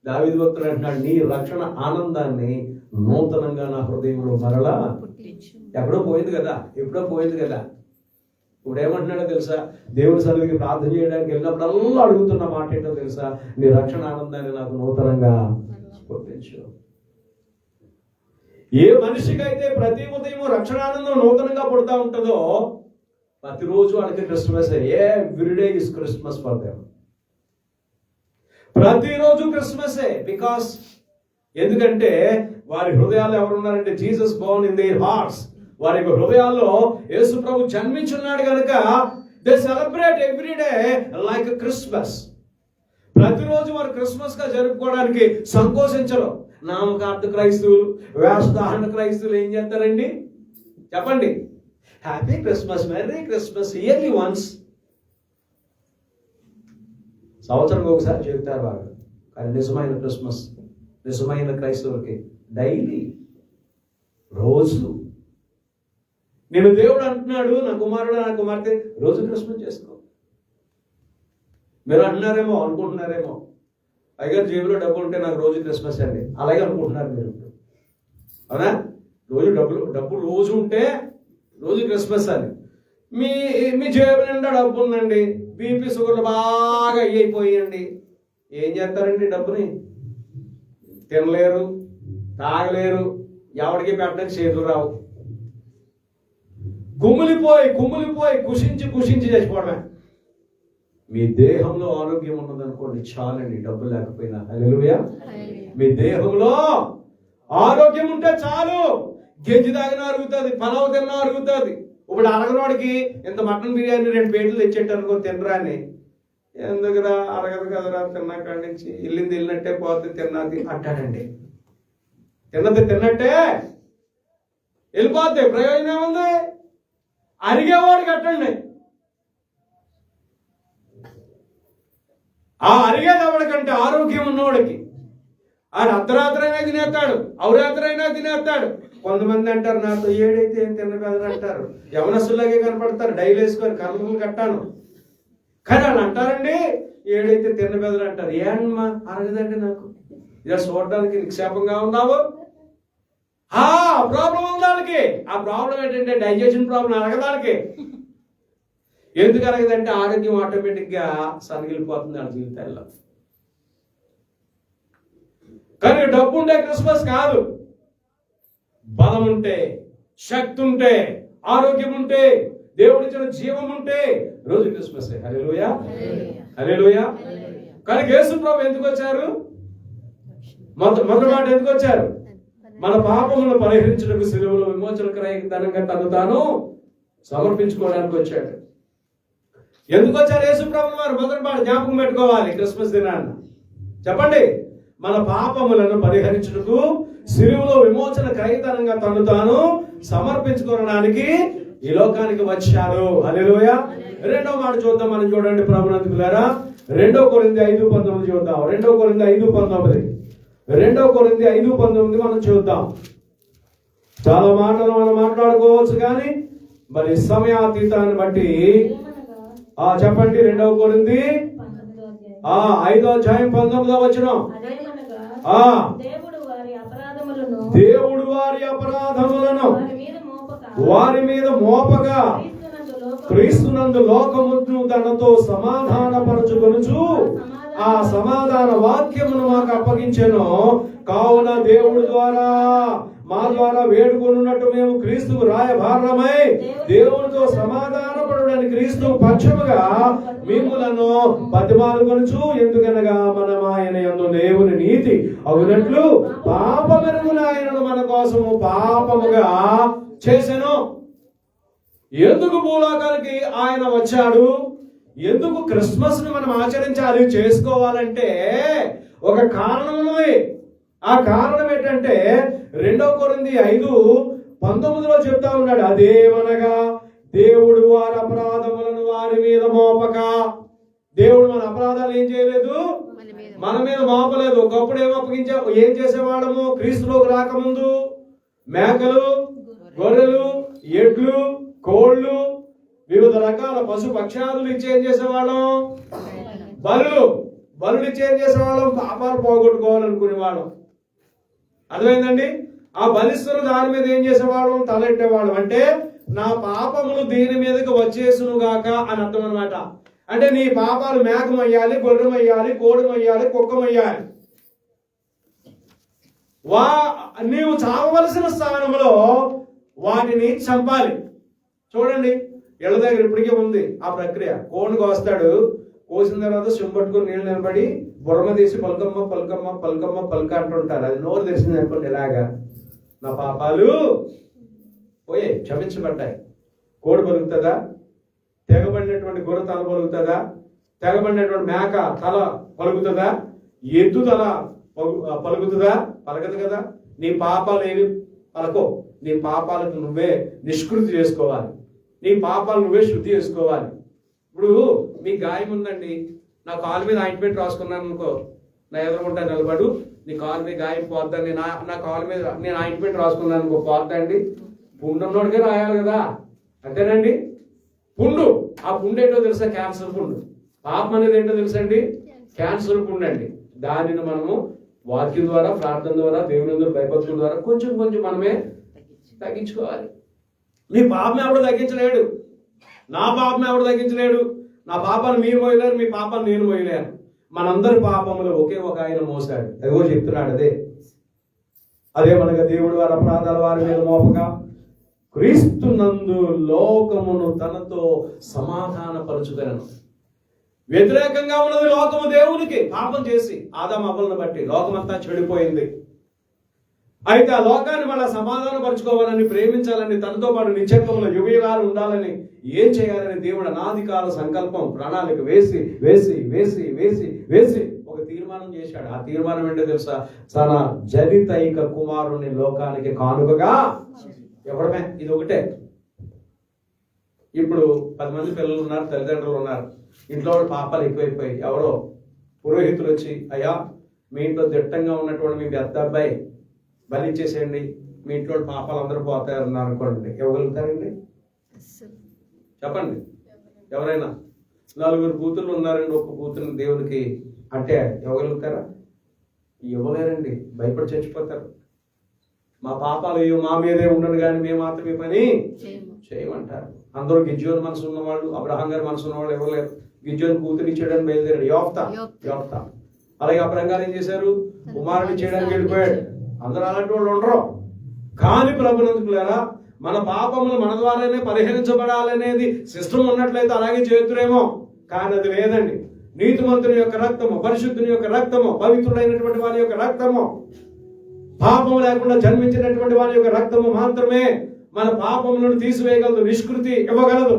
దావీదు భక్తుడు అంటున్నాడు, నీ రక్షణ ఆనందాన్ని నూతనంగా నా హృదయంలో మరలా. ఎప్పుడో పోయింది కదా, ఎప్పుడో పోయింది కదా. ఇప్పుడు ఏమంటున్నాడో తెలుసా? దేవుని సన్నిధికి ప్రార్థన చేయడానికి వెళ్ళినప్పుడల్లా అడుగుతున్న మాట ఏంటో తెలుసా? నీ రక్షణ ఆనందాన్ని నాకు నూతనంగా పుట్టించు. ఏ మనిషికైతే ప్రతి ఉదయం రక్షణానందం నూతనంగా పుడతా ఉంటుందో ప్రతిరోజు వాళ్ళకి Christmas. Everyday is Christmas for them. ప్రతిరోజు క్రిస్మసే. బికాస్ ఎందుకంటే వారి హృదయాల్లో ఎవరున్నారంటే Jesus born in their hearts. వారి హృదయాల్లో యేసు ప్రభు జన్మించున్నాడు కనుక they celebrate everyday like Christmas. ప్రతిరోజు వారు క్రిస్మస్ గా జరుపుకోవడానికి సంకోచించరు. నామకార్థ క్రైస్తవులు, వేషధారణ క్రైస్తవులు ఏం చేస్తారండి చెప్పండి? Happy Christmas, merry Christmas, yearly once. సంవత్సరం ఒకసారి చెబుతారు వారు. కానీ నిజమైన క్రిస్మస్, నిజమైన క్రైస్తవులకి డైలీ, రోజు. నేను దేవుడు అంటున్నాడు, నా కుమారుడు నా కుమార్తె రోజు క్రిస్మస్ చేసుకో. మీరు అంటున్నారేమో, అనుకుంటున్నారేమో, అయ్యారు జేబులో డబ్బులు ఉంటే నాకు రోజు క్రిస్మస్ అండి, అలాగే అనుకుంటున్నారు మీరు. అవునా? డబ్బు రోజు ఉంటే రోజు క్రిస్మస్ అని. మీ జేబు నిండా డబ్బు ఉందండి, బీపీ షుగర్లు బాగా అయిపోయాయండి. ఏం చేస్తారండి? డబ్బుని తినలేరు, తాగలేరు, ఎవరికి పెట్టడానికి చేతులు రావు. కుమిలిపోయి కుషించి చచ్చిపోవడమే. మీ దేహంలో ఆరోగ్యం ఉన్నదనుకోండి చాలండి, డబ్బు లేకపోయినా. హల్లెలూయా. మీ దేహంలో ఆరోగ్యం ఉంటే చాలు. గెంజి తాగినా అరుగుతుంది, పలావ్ తిన్నా అరుగుతుంది. ఇప్పుడు అడగనోడికి ఇంత మటన్ బిర్యానీ 2 ప్లేట్లు తెచ్చేట్టు అనుకో, తినరా అని ఎందుకురా అరగదు కదరా తిన్నా కాడి నుంచి, ఇల్లింది వెళ్ళినట్టే పోతే తిన్నది అంటాడండి. తిన్నది తిన్నట్టే వెళ్ళిపోతే ప్రయోజనం ఏముంది? అరిగేవాడు కట్టండి. ఆ అరిగేది ఎవడికంటే ఆరోగ్యం ఉన్నవాడికి. ఆయన అర్ధరాత్రి అయినా తినేస్తాడు, అవరాత్రి అయినా తినేస్తాడు. కొంతమంది అంటారు నాతో ఏడైతే ఏం తినగలరు అంటారు. యవనస్తులాగే కనపడతారు, డైలీ వేసుకొని కర్మలు కట్టాను. కానీ వాళ్ళు అంటారండి ఏడైతే తినగలరు అంటారు. ఏమమ్మా అరగదండి నాకు, ఇలా చూడడానికి నిక్షేపంగా ఉన్నావు. ప్రాబ్లం ఉంది వాళ్ళకి. ఆ ప్రాబ్లం ఏంటంటే డైజెషన్ ప్రాబ్లం అరగదానికి. ఎందుకు అరగదంటే ఆరోగ్యం ఆటోమేటిక్ గా సన్నగిలిపోతుంది వాళ్ళ జీవితాల్లో. కానీ డబ్బు ఉంటే క్రిస్మస్ కాదు. బలం ఉంటే, శక్తి ఉంటే, ఆరోగ్యం ఉంటే, దేవుడిచ్చిన జీవం ఉంటే రోజు క్రిస్మస్. హల్లెలూయా, హల్లెలూయా. కానీ యేసు ప్రభు ఎందుకు వచ్చారు? మొదటి మాట ఎందుకు వచ్చారు? మన పాపములను పరిహరించడానికి సిలువలో విమోచన క్రయంగా తను తాను సమర్పించుకోవడానికి వచ్చాడు. ఎందుకు వచ్చారు యేసు ప్రభు వారు? మొదటి మాట జ్ఞాపకం పెట్టుకోవాలి క్రిస్మస్ దినాన్న. చెప్పండి. మన పాపములను పరిహరించుటకు సిలువలో విమోచన క్రయధనంగా తను తాను సమర్పించుకోవడానికి ఈ లోకానికి వచ్చారు. హల్లెలూయా. రెండో మాట చూద్దాం మనం. చూడండి ప్రభునందుకులారా, 2 కొరింథీ 5:19 చూద్దాం. 2 కొరింథీ 5:19 2 కొరింథీ 5:19 మనం చూద్దాం. చాలా మాటలు మనం మాట్లాడుకోవచ్చు కానీ మరి సమయాతీతాన్ని బట్టి చెప్పండి. 2 కొరింథీ 5:19 దేవుడు వారి అపరాధములను వారి మీద మోపగా క్రీస్తునందు లోకమును తనతో సమాధానపరచుకొనుచు ఆ సమాధాన వాక్యమును మాకు అప్పగించెను. కావున దేవుడి ద్వారా మా ద్వారా వేడుకొనున్నట్టు మేము క్రీస్తుకు రాయభారమై దేవునితో సమాధానపడుడని క్రీస్తు పక్షముగా మిమ్ములను బతిమాలుకొనుచు, ఎందుకనగా మనం ఆయన యందు దేవుని నీతి అవునట్లు పాపమెరుగున ఆయనను మన కోసము పాపముగా చేసెను. ఎందుకు భూలోకానికి ఆయన వచ్చాడు? ఎందుకు క్రిస్మస్ ను మనం ఆచరించాలి, చేసుకోవాలంటే ఒక కారణం ఉన్నది. ఆ కారణం ఏంటంటే 2 కొరింథీ 5:19 చెప్తా ఉన్నాడు. అదేమనగా దేవుడు వారి అపరాధములను వారి మీద మోపక. దేవుడు మన అపరాధాలు ఏం చేయలేదు, మన మీద మోపలేదు. ఒకప్పుడు ఏం చేసేవాళ్ళము? క్రీస్తులోకి రాకముందు మేకలు, గొర్రెలు, ఎడ్లు, కోళ్ళు, వివిధ రకాల పశు పక్షాదులు ఇచ్చి ఏం చేసేవాళ్ళం? బలులు ఇచ్చి ఏం చేసేవాళ్ళం? పాపాలు పోగొట్టుకోవాలనుకునేవాళ్ళం. అర్థమైందండి? ఆ బలిస్తున్న దాని మీద ఏం చేసేవాళ్ళం? తలెట్టేవాళ్ళం. అంటే నా పాపములు దీని మీదకి వచ్చేసును గాక అని అర్థం అనమాట. అంటే నీ పాపాలు మేకమయ్యాలి, గొర్రెమయ్యాలి, కోడిమయ్యాలి, కుక్కమయ్యాలి. నీవు చావవలసిన స్థానంలో వాటిని చంపాలి. చూడండి, ఇళ్ళ దగ్గర ఇప్పటికే ఉంది ఆ ప్రక్రియ. కోడిని కోస్తాడు, కోసిన తర్వాత చెంపట్టుకుని నీళ్ళు నిలబడి బుర్రమ తీసి పలకమ్మ పలకమ్మ పలకమ్మ పలక అంటుంటారు. అది నోరు తెరిచింది అనుకోండి, ఇలాగా నా పాపాలు పోయే క్షమించబడ్డాయి. కోడి పలుకుతుందా? తెగబడినటువంటి గొర్రె తల పలుకుతుందా? తెగబడినటువంటి మేక తల పలుకుతుందా? ఎద్దు తల పలుకుతుందా? పలకదు కదా. నీ పాపాలు ఏమి పలకో. నీ పాపాలకు నువ్వే నిష్కృతి చేసుకోవాలి. నీ పాపాలు నువ్వే శుద్ధి చేసుకోవాలి. ఇప్పుడు మీ గాయం ఉందండి, నా కాలు మీద ఆయింట్మెంట్ రాసుకున్నాను అనుకో, నా ఎదురుకుంటా నిలబడు, నీ కాలు మీద గాయం పోద్దండి, నా కాలు మీద నేను ఆయింట్మెంట్ రాసుకున్నాను అనుకో, పోద్దండి. పుండు ఉన్నోడికే రాయాలి కదా, అంతేనండి. పుండు, ఆ పుండు ఏంటో తెలుసా? క్యాన్సర్ పుండు. పాపం అనేది ఏంటో తెలుసండి? క్యాన్సర్ పుండు అండి. దానిని మనము వాక్యం ద్వారా, ప్రార్థన ద్వారా, దేవుని భయభక్తుల ద్వారా కొంచెం కొంచెం మనమే తగ్గించుకోవాలి. మీ పాపం ఎవడు తగ్గించలేడు, నా పాపం ఎవడు తగ్గించలేడు. నా పాపాన్ని మీరు మోయలేరు, మీ పాపాన్ని నేను మోయలేను. మనందరి పాపములు ఒకే ఒక ఆయన మోసాడు. అదిగో చెప్తున్నాడు, అదే మనగా దేవుడు వారి అపరాధాల వారి మీద మోపక క్రీస్తునందు లోకమును తనతో సమాధానపరచుకొనెను. వ్యతిరేకంగా ఉన్నది లోకము దేవునికి. పాపం చేసి ఆదాము అవ్వలను బట్టి లోకమంతా చెడిపోయింది. అయితే ఆ లోకాన్ని మళ్ళీ సమాధానపరచుకోవాలని, ప్రేమించాలని, తనతో పాటు నిత్యత్వంలో యుగయుగాలు ఉండాలని, ఏం చేయాలని దేవుడు అనాది కాల సంకల్పం, ప్రణాళిక వేసి వేసి వేసి వేసి వేసి ఒక తీర్మానం చేశాడు. ఆ తీర్మానం ఏంటో తెలుసా? తన జనితైక కుమారుని లోకానికి కానుకగా ఇవ్వడమే. ఇది ఒకటే. ఇప్పుడు 10 మంది పిల్లలు ఉన్నారు, తల్లిదండ్రులు ఉన్నారు, ఇంట్లో పాపాలు ఎక్కువైపోయి ఎవరో పురోహితులు వచ్చి, అయ్యా మీ ఇంట్లో దిట్టంగా ఉన్నటువంటి మీ పెద్ద అబ్బాయి బలి ఇచ్చేసేయండి, మీ ఇంట్లో పాపాలు అందరూ పోతాయన్నారు అనుకోండి, ఇవ్వగలుగుతారండి? చెప్పండి. ఎవరైనా 4 కూతుర్లు ఉన్నారండి, ఒక్క కూతురుని దేవునికి అంటే ఇవ్వగలుగుతారా? ఇవ్వలేరండి. భయపడి చచ్చిపోతారు. మా పాపాలు మా మీదే ఉండను కానీ మేము మాత్రం ఈ పని చేయమంటారు. అందరూ గిజ్జోని మనసు ఉన్నవాళ్ళు, అబ్రహాం గారి మనసు ఉన్నవాళ్ళు ఇవ్వలేరు. గిజ్జోని కూతురు ఇచ్చేయడానికి బయలుదేరాడు యోఫ్తా. అలాగే అబ్రహాం గారు ఏం చేశారు? కుమారుని చేయడానికి వెళ్ళిపోయాడు. అందరూ అలాంటి వాళ్ళు ఉండరు. కానీ ప్రభునందుకులారా, మన పాపములు మన ద్వారానే పరిహరించబడాలనేది సిస్టమ్ ఉన్నట్లయితే అలాగే చేతురేమో, కానీ అది లేదండి. నీతిమంతుని యొక్క రక్తము, పరిశుద్ధుని యొక్క రక్తము, పవిత్రుడైనటువంటి వారి యొక్క రక్తము, పాపము లేకుండా జన్మించినటువంటి వారి యొక్క రక్తము మాత్రమే మన పాపములను తీసివేయగలదు, నిష్కృతి ఇవ్వగలదు,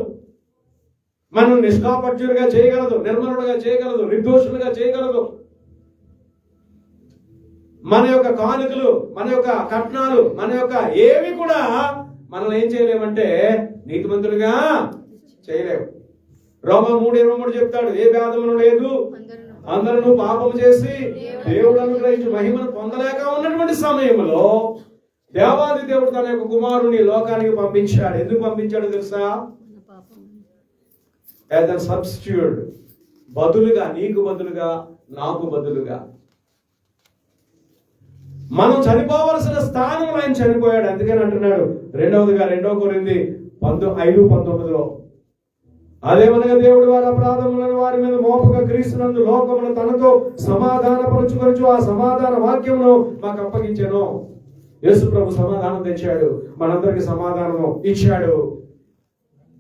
మనం నిష్కాపట్యులుగా చేయగలదు, నిర్మలుడుగా చేయగలదు, నిర్దోషులుగా చేయగలదు. మన యొక్క కానుకలు, మన యొక్క కట్నాలు, మన యొక్క ఏవి కూడా మనల్ని ఏం చేయలేమంటే నీతిమంతులుగా చేయలేవు. రోమా 3:23 చెప్తాడు, ఏ భేదమును లేదు, అందరూ పాపము చేసి దేవుడు అనుగ్రహించి మహిమను పొందలేక ఉన్నటువంటి సమయంలో దేవాది దేవుడు తన యొక్క కుమారుని లోకానికి పంపించాడు. ఎందుకు పంపించాడు తెలుసా? యాజ్ అ సబ్స్టిట్యూట్, బదులుగా, నీకు బదులుగా, నాకు బదులుగా. మనం చనిపోవలసిన స్థానంలో ఆయన చనిపోయాడు. అందుకని అంటున్నాడు 2 కొరింథీ 5:19 అదేమనగా దేవుడు వారి అపరాధములను వారి మీద మోపక క్రీస్తునందు లోకమును తనతో సమాధానపరచుకొనుచు ఆ సమాధాన వాక్యమును మాకు అప్పగించెను. యేసు ప్రభు సమాధానం తెచ్చాడు, మనందరికి సమాధానము ఇచ్చాడు.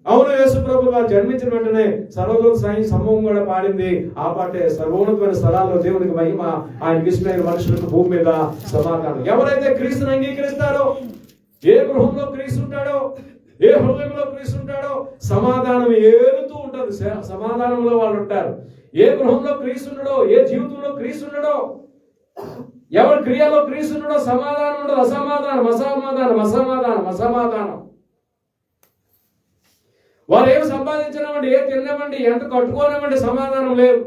అవును, యేసు ప్రభు వారు జన్మించిన వెంటనే సర్వలోక సాయి సమూహం కూడా పాడింది. ఆ పాటే సర్వోన్నతమైన స్థలాల్లో దేవునికి మహిమ, ఆయనకి ఇష్టమైన మనుషులకు భూమి మీద సమాధానం. ఎవరైతే క్రీస్తుని అంగీకరిస్తారో, ఏ గృహంలో క్రీస్తు ఉంటాడో, ఏ హృదయంలో క్రీస్తు ఉంటాడో సమాధానం ఏలుతూ ఉంటుంది. సమాధానంలో వాళ్ళు ఉంటారు. ఏ గృహంలో క్రీస్తు ఉండడో, ఏ జీవితంలో క్రీస్తు ఉండడో, ఎవరి క్రియలో క్రీస్తు ఉండడో సమాధానం ఉండదు. అసమాధానం, అసమాధానం, అసమాధానం, అసమాధానం. వారు ఏమి సంపాదించినామండి, ఏ తిన్నామండి, ఎంత కట్టుకోనివ్వండి, సమాధానం లేదు.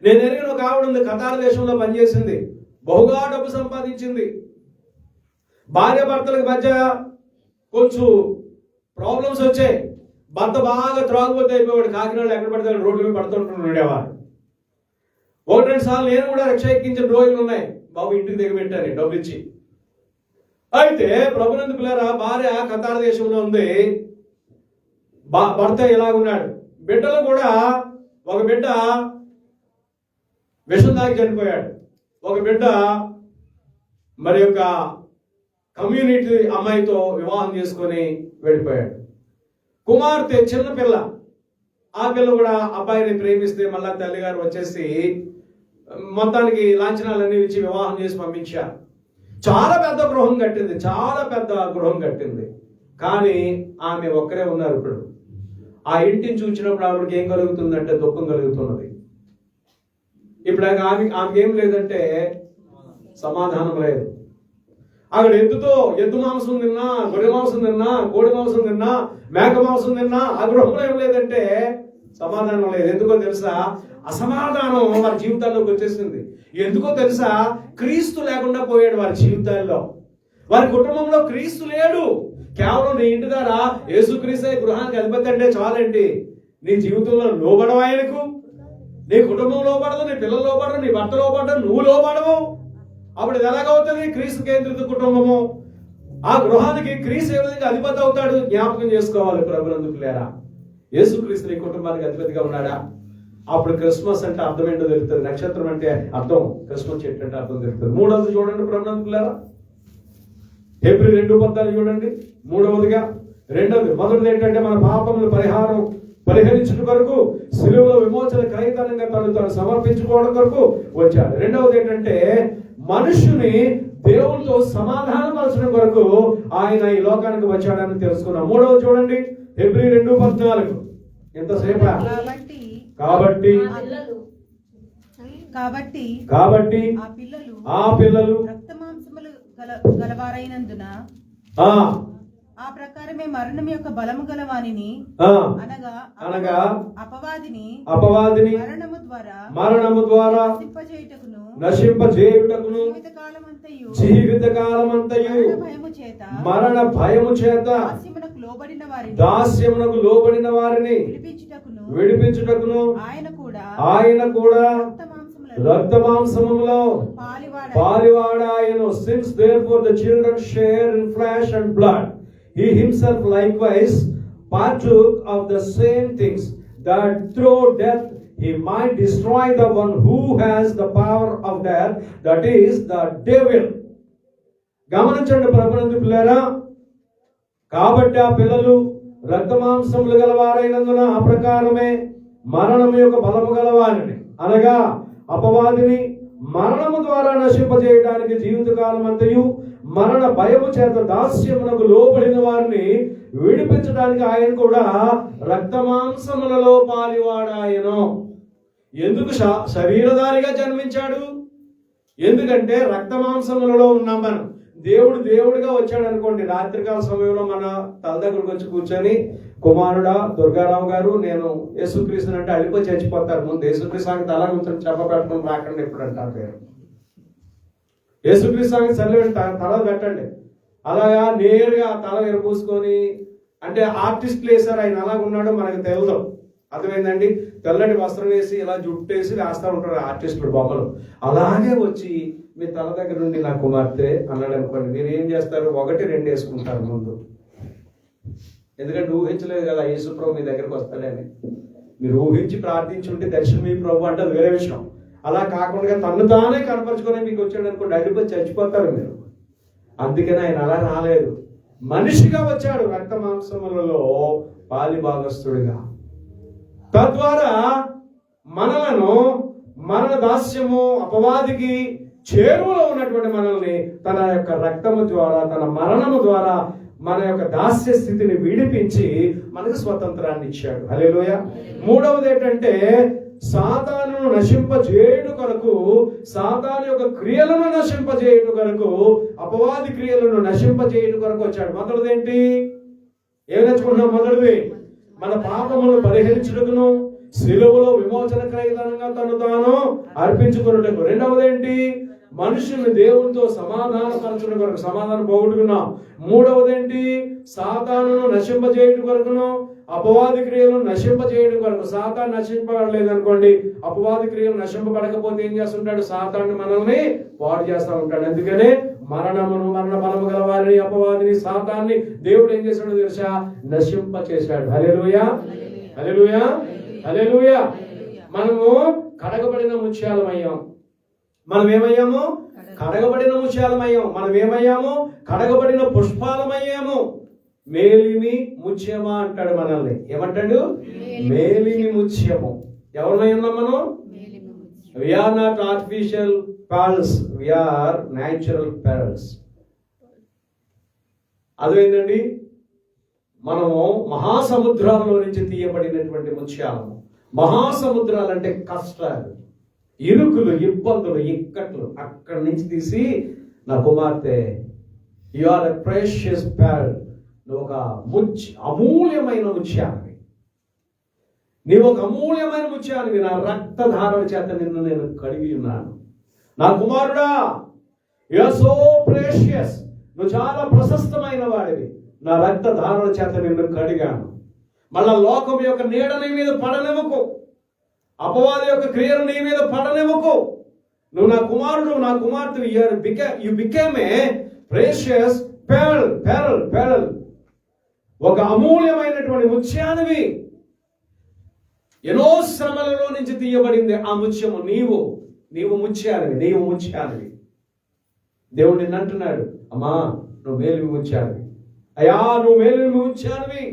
నేను ఎరిగిన ఒక ఆవిడ ఉంది, ఖతార్ దేశంలో పనిచేసింది, బహుగా డబ్బు సంపాదించింది. భార్య భర్తలకు మధ్య కొంచెం ప్రాబ్లమ్స్ వచ్చాయి. భర్త బాగా త్రాగుబోతు అయిపోయాడు. కాకినాడలో ఎక్కడ పడితే రోడ్ల మీద పడుతుంటుండేవారు. 1-2 సార్లు నేను కూడా రిక్షా ఎక్కించిన రోజులు ఉన్నాయి. బాబు ఇంటికి దిగబెట్టాను డబ్బు ఇచ్చి. అయితే ప్రభునందు పిల్లరా, భార్య ఖతార్ దేశంలో ఉంది, భర్త ఇలాగున్నాడు. బిడ్డలు కూడా, ఒక బిడ్డ విషం తాగి చనిపోయాడు, ఒక బిడ్డ మరి యొక్క కమ్యూనిటీ అమ్మాయితో వివాహం చేసుకొని వెళ్ళిపోయాడు. కుమార్తె చిన్న పిల్ల, ఆ పిల్ల కూడా అబ్బాయిని ప్రేమిస్తే మళ్ళా తల్లిగారు వచ్చేసి మొత్తానికి లాంఛనాలన్నీ ఇచ్చి వివాహం చేసి పంపించారు. చాలా పెద్ద గృహం కట్టింది, చాలా పెద్ద గృహం కట్టింది. కానీ ఆమె ఒక్కరే ఉన్నారు. ఇప్పుడు ఆ ఇంటిని చూసినప్పుడు ఆవిడకి ఏం కలుగుతుందంటే దుఃఖం కలుగుతున్నది. ఇప్పుడు ఆమెకి ఏం లేదంటే సమాధానం లేదు. అక్కడ ఎద్దు మాంసం తిన్నా, గొర్రె మాంసం తిన్నా, కోడి మాంసం తిన్నా, మేక మాంసం తిన్నా, ఆ గృహంలో ఏం లేదంటే సమాధానం లేదు. ఎందుకో తెలుసా? అసమాధానం వారి జీవితాల్లోకి వచ్చేసింది. ఎందుకో తెలుసా? క్రీస్తు లేకుండా పోయాడు వారి జీవితాల్లో. వారి కుటుంబంలో క్రీస్తు లేడు. కేవలం నీ ఇంటి ద్వారా యేసుక్రీస్తు గృహానికి అధిపతి అంటే చాలండి. నీ జీవితంలో లోబడవు ఆయనకు, నీ కుటుంబం లోబడదు, నీ పిల్లలు లోబడరు, నీ భర్త లోబడరు, నువ్వు లోబడవు. అప్పుడు ఇది ఎలాగవుతుంది? క్రీస్తు కేంద్రిత కుటుంబము. ఆ గృహానికి క్రీస్తు ఏ విధంగా అధిపతి అవుతాడు జ్ఞాపకం చేసుకోవాలి. ప్రభునందుకులేరా, యేసుక్రీస్తు నీ కుటుంబానికి అధిపతిగా ఉన్నాడా? అప్పుడు క్రిస్మస్ అంటే అర్థం ఏంటో తెలుస్తుంది. నక్షత్రం అంటే అర్థం, క్రిస్మస్ చెట్టు అంటే అర్థం తెలుస్తుంది. మూడవది చూడండి ప్రభునందుకులేరా, హెబ్రీ 2:10 చూడండి. మూడవదిగా మొదటిది ఏంటంటే మన పాపముల పరిహరించుట కొరకు సిలువలో విమోచన క్రయధనంగా తను సమర్పించుకోవడం కొరకు వచ్చాడు. రెండవది ఏంటంటే మనుషుని దేవునితో సమాధానపరచడం కొరకు ఆయన ఈ లోకానికి వచ్చాడని తెలుసుకున్నాం. మూడవది చూడండి, హెబ్రీ 2:14. ఎంతసేపు? కాబట్టి ఆ పిల్లలు రక్త మాంసములు గలవారైనందున ఆ ప్రకారమే మరణం యొక్క బలము గలవానిని అనగా అపవాదిని మరణము ద్వారా నశింపజేయుటకును జీవితకాలమంతయు మరణ భయము చేత దాస్యమునకు లోబడిన వారిని విడిపించుటకును ఆయన కూడా రక్త మాంసములో పాలివాడాయను. Since therefore the children share in flesh and blood, he himself likewise partook of the same things, that through death he might destroy the one who has the power of death, that is the devil. గమనించండి ప్రభునందు పిల్లరా, కాబట్టి ఆ పిల్లలు రక్త మాంసములు గలవారైనందున ఆ ప్రకారమే మరణం యొక్క బలము గలవారిని అనగా అపవాదిని మరణము ద్వారా నశింపజేయడానికి జీవితకాలం అంతయు మరణ భయము చేత దాస్యమునకు లోబడిన వారిని విడిపించడానికి ఆయన కూడా రక్త మాంసములలో పాలివాడాయను. ఎందుకు శరీరధారిగా జన్మించాడు? ఎందుకంటే రక్త మాంసములలో ఉన్నాం మనం. దేవుడిగా వచ్చాడు అనుకోండి, రాత్రికాల సమయంలో మన తల దగ్గరకు వచ్చి కూర్చొని, కుమారుడా దుర్గారావు గారు, నేను యేసుక్రీస్తుని అంటే అడిపోయి చచ్చిపోతారు. ముందు యేసుక్రీస్తు సంగతి అలా కూర్చొని చెప్ప పెట్టుకుని రాకండి ఎప్పుడు అంటారు పేరు. యేసుక్రీస్తు సంగతి చల్లండి, తల పెట్టండి. అలాగా నేరుగా తల ఎరపూసుకొని, అంటే ఆర్టిస్టులు వేసారు, ఆయన అలాగ ఉన్నాడో మనకు తెలుదు. అర్థమైందండి? తెల్లటి వస్త్రం వేసి ఇలా జుట్టేసి వేస్తూ ఉంటారు ఆర్టిస్టులు బొమ్మలు. అలాగే వచ్చి మీ తల దగ్గర నుండి నా కుమార్తె అన్నాడు అనుకోండి, మీరు ఏం చేస్తారు? 1-2 వేసుకుంటారు ముందు. ఎందుకంటే ఊహించలేదు కదా యేసు ప్రభు మీ దగ్గరకు వస్తాడని. మీరు ఊహించి ప్రార్థించుంటే దర్శనం మీ ప్రభు అంటే అది వేరే విషయం. అలా కాకుండా తను తానే కనపరుచుకొని మీకు వచ్చాడు అనుకోండి, అడిగిపోయి చచ్చిపోతారు మీరు. అందుకని ఆయన అలా రాలేదు, మనిషిగా వచ్చాడు, రక్త మాంసములలో పాలి భాగస్థుడిగా. తద్వారా మనలను మరణ దాస్యము అపవాదికి చేరువలో ఉన్నటువంటి మనల్ని తన యొక్క రక్తము ద్వారా, తన మరణము ద్వారా మన యొక్క దాస్య స్థితిని విడిపించి మనకు స్వతంత్రాన్ని ఇచ్చాడు. హల్లెలూయా. మూడవది ఏంటంటే, సాతానును నశింపజేయుట కొరకు, సాతాను యొక్క క్రియలను నశింపజేయుట కొరకు, అపవాది క్రియలను నశింపజేయుట కొరకు వచ్చాడు. మొదటిది ఏంటి? ఏం నేర్చుకుంటున్నాం? మొదటిది మన పాపములను పరిహరించుటకును, శిలువలో విమోచన క్రయధనంగా తను తాను అర్పించుకున్నటకు. రెండవది ఏంటి? మనుషుల్ని దేవునితో సమాధానపరచడం కొరకు, సమాధానం పోగొట్టుకున్నాం. మూడవది ఏంటి? సాతానును నశింపజేయడం కొరకును, అపవాది క్రియలను నశింపజేయడం కొరకు. సాతాను నశింపబడలేదు అనుకోండి, అపవాది క్రియలు నశింపబడకపోతే ఏం చేస్తుంటాడు? సాతాను మనల్ని పాడు చేస్తూ ఉంటాడు. అందుకనే మరణమును, మరణ బలము గల వారిని, అపవాదిని, సాతాన్ని దేవుడు ఏం చేశాడో తెలుసా? నశింప చేశాడు. హల్లెలూయా, హల్లెలూయా, హల్లెలూయా. మనము కడగబడిన ముత్యాలమయ్యాం. మనం ఏమయ్యాము? కడగబడిన ముత్యాలమయ్యాం. మనం ఏమయ్యాము? కడగబడిన పుష్పాలమయ్యాము. మేలిమి ముత్యమా అంటాడు మనల్ని. ఏమంటాడు? మేలిమి ముత్యము. ఎవరిమై ఉన్నాం మనం? We are not artificial pearls, we are natural pearls. అదేంటండి? మనము మహాసముద్రాల్లో నుంచి తీయబడినటువంటి ముత్యాలము. మహాసముద్రాలు అంటే కష్టాలు, ఇరుకులు, ఇబ్బందులు, ఇక్కట్లు, అక్కడి నుంచి తీసి నా కుమార్తె, you are a precious pearl, నువ్వు ఒక అమూల్యమైన ముత్యానివి, నీవు ఒక అమూల్యమైన ముత్యానివి, నా రక్తధారణ చేత నిన్ను నేను కడిగి ఉన్నాను. నా కుమారుడా, యు ఆర్ సో ప్రెషియస్, నువ్వు చాలా ప్రశస్తమైన వాడివి, నా రక్తధారణ చేత నిన్ను కడిగాను. మళ్ళా లోకం యొక్క నీడ నీ మీద పడనివ్వకు, అపవాది యొక్క క్రియలు నీ మీద పడనివ్వకు. నువ్వు నా కుమారుడు, నా కుమార్తె, you became a precious pearl, pearl, pearl, ఒక అమూల్యమైనటువంటి ముత్యానివి. ఎన్నో శ్రమలలో నుంచి తీయబడింది ఆ ముత్యము. నీవు ముత్యానివి, నీవు ముత్యానివి. దేవుడు నిన్ను అంటున్నాడు, అమ్మా నువ్వు మేలిమి ముత్యానివి, అయ్యా నువ్వు మేలిమి ముత్యానివి.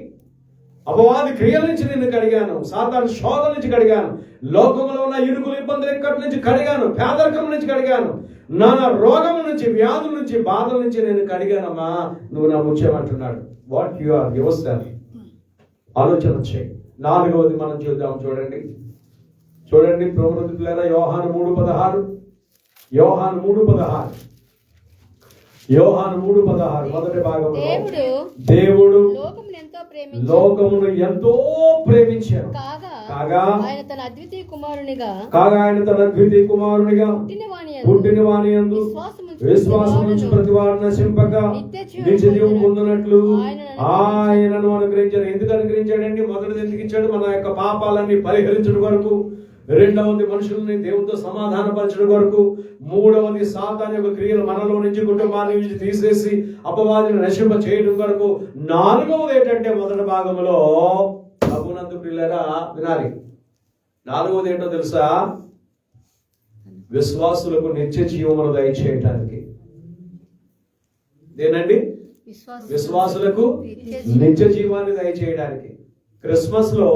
అపవాది క్రియల నుంచి నిన్ను కడిగాను, సాతాను శోధన నుంచి కడిగాను, లోకంలో ఉన్న ఇరుకులు ఇబ్బందులు ఇక్కడి నుంచి కడిగాను, పేదరికం నుంచి కడిగాను, నానా రోగం నుంచి, వ్యాధుల నుంచి, బాధల నుంచి నేను కడిగానమ్మా, నువ్వు నా ముఖ్యమంటున్నాడు. What you are yourself. ఆలోచన చేయి. 4వది మనం చూద్దాం. చూడండి ప్రవృత్తులారా, యోహాను 3:16. యోహాను 3:16 మొదటి భాగంలో దేవుడు లోకమును ఎంతో ప్రేమించాడు కాగా ఆయన తన అద్వితీయ కుమారునిగా పుట్టిన వాని యందు విశ్వాసముంచు ప్రతివాడు నశింపక నిత్య జీవం పొందినట్లు ఆయనను అనుగ్రహించాడు. ఎందుకు అనుగ్రహించాడండి? మొదటిది ఎందుకు ఇచ్చాడు? మన యొక్క పాపాలన్నీ పరిహరించడం వరకు. రెండవది మనుషుల్ని దేవునితో సమాధానపరచడం వరకు. మూడవది సాతాను యొక్క క్రియలు మనలో నుంచి, కుటుంబాల నుంచి తీసేసి అపవాదిని నశింప చేయడం వరకు. నాలుగవది ఏంటంటే మొదటి భాగంలో ప్రభునందు ప్రియులారా వినాలి. నాలుగవది ఏంటో తెలుసా? విశ్వాసులకు నిత్య జీవమును దయచేయటానికి. ఏనండి? విశ్వాసులకు నిత్య జీవాన్ని దయచేయడానికి. క్రిస్మస్ లో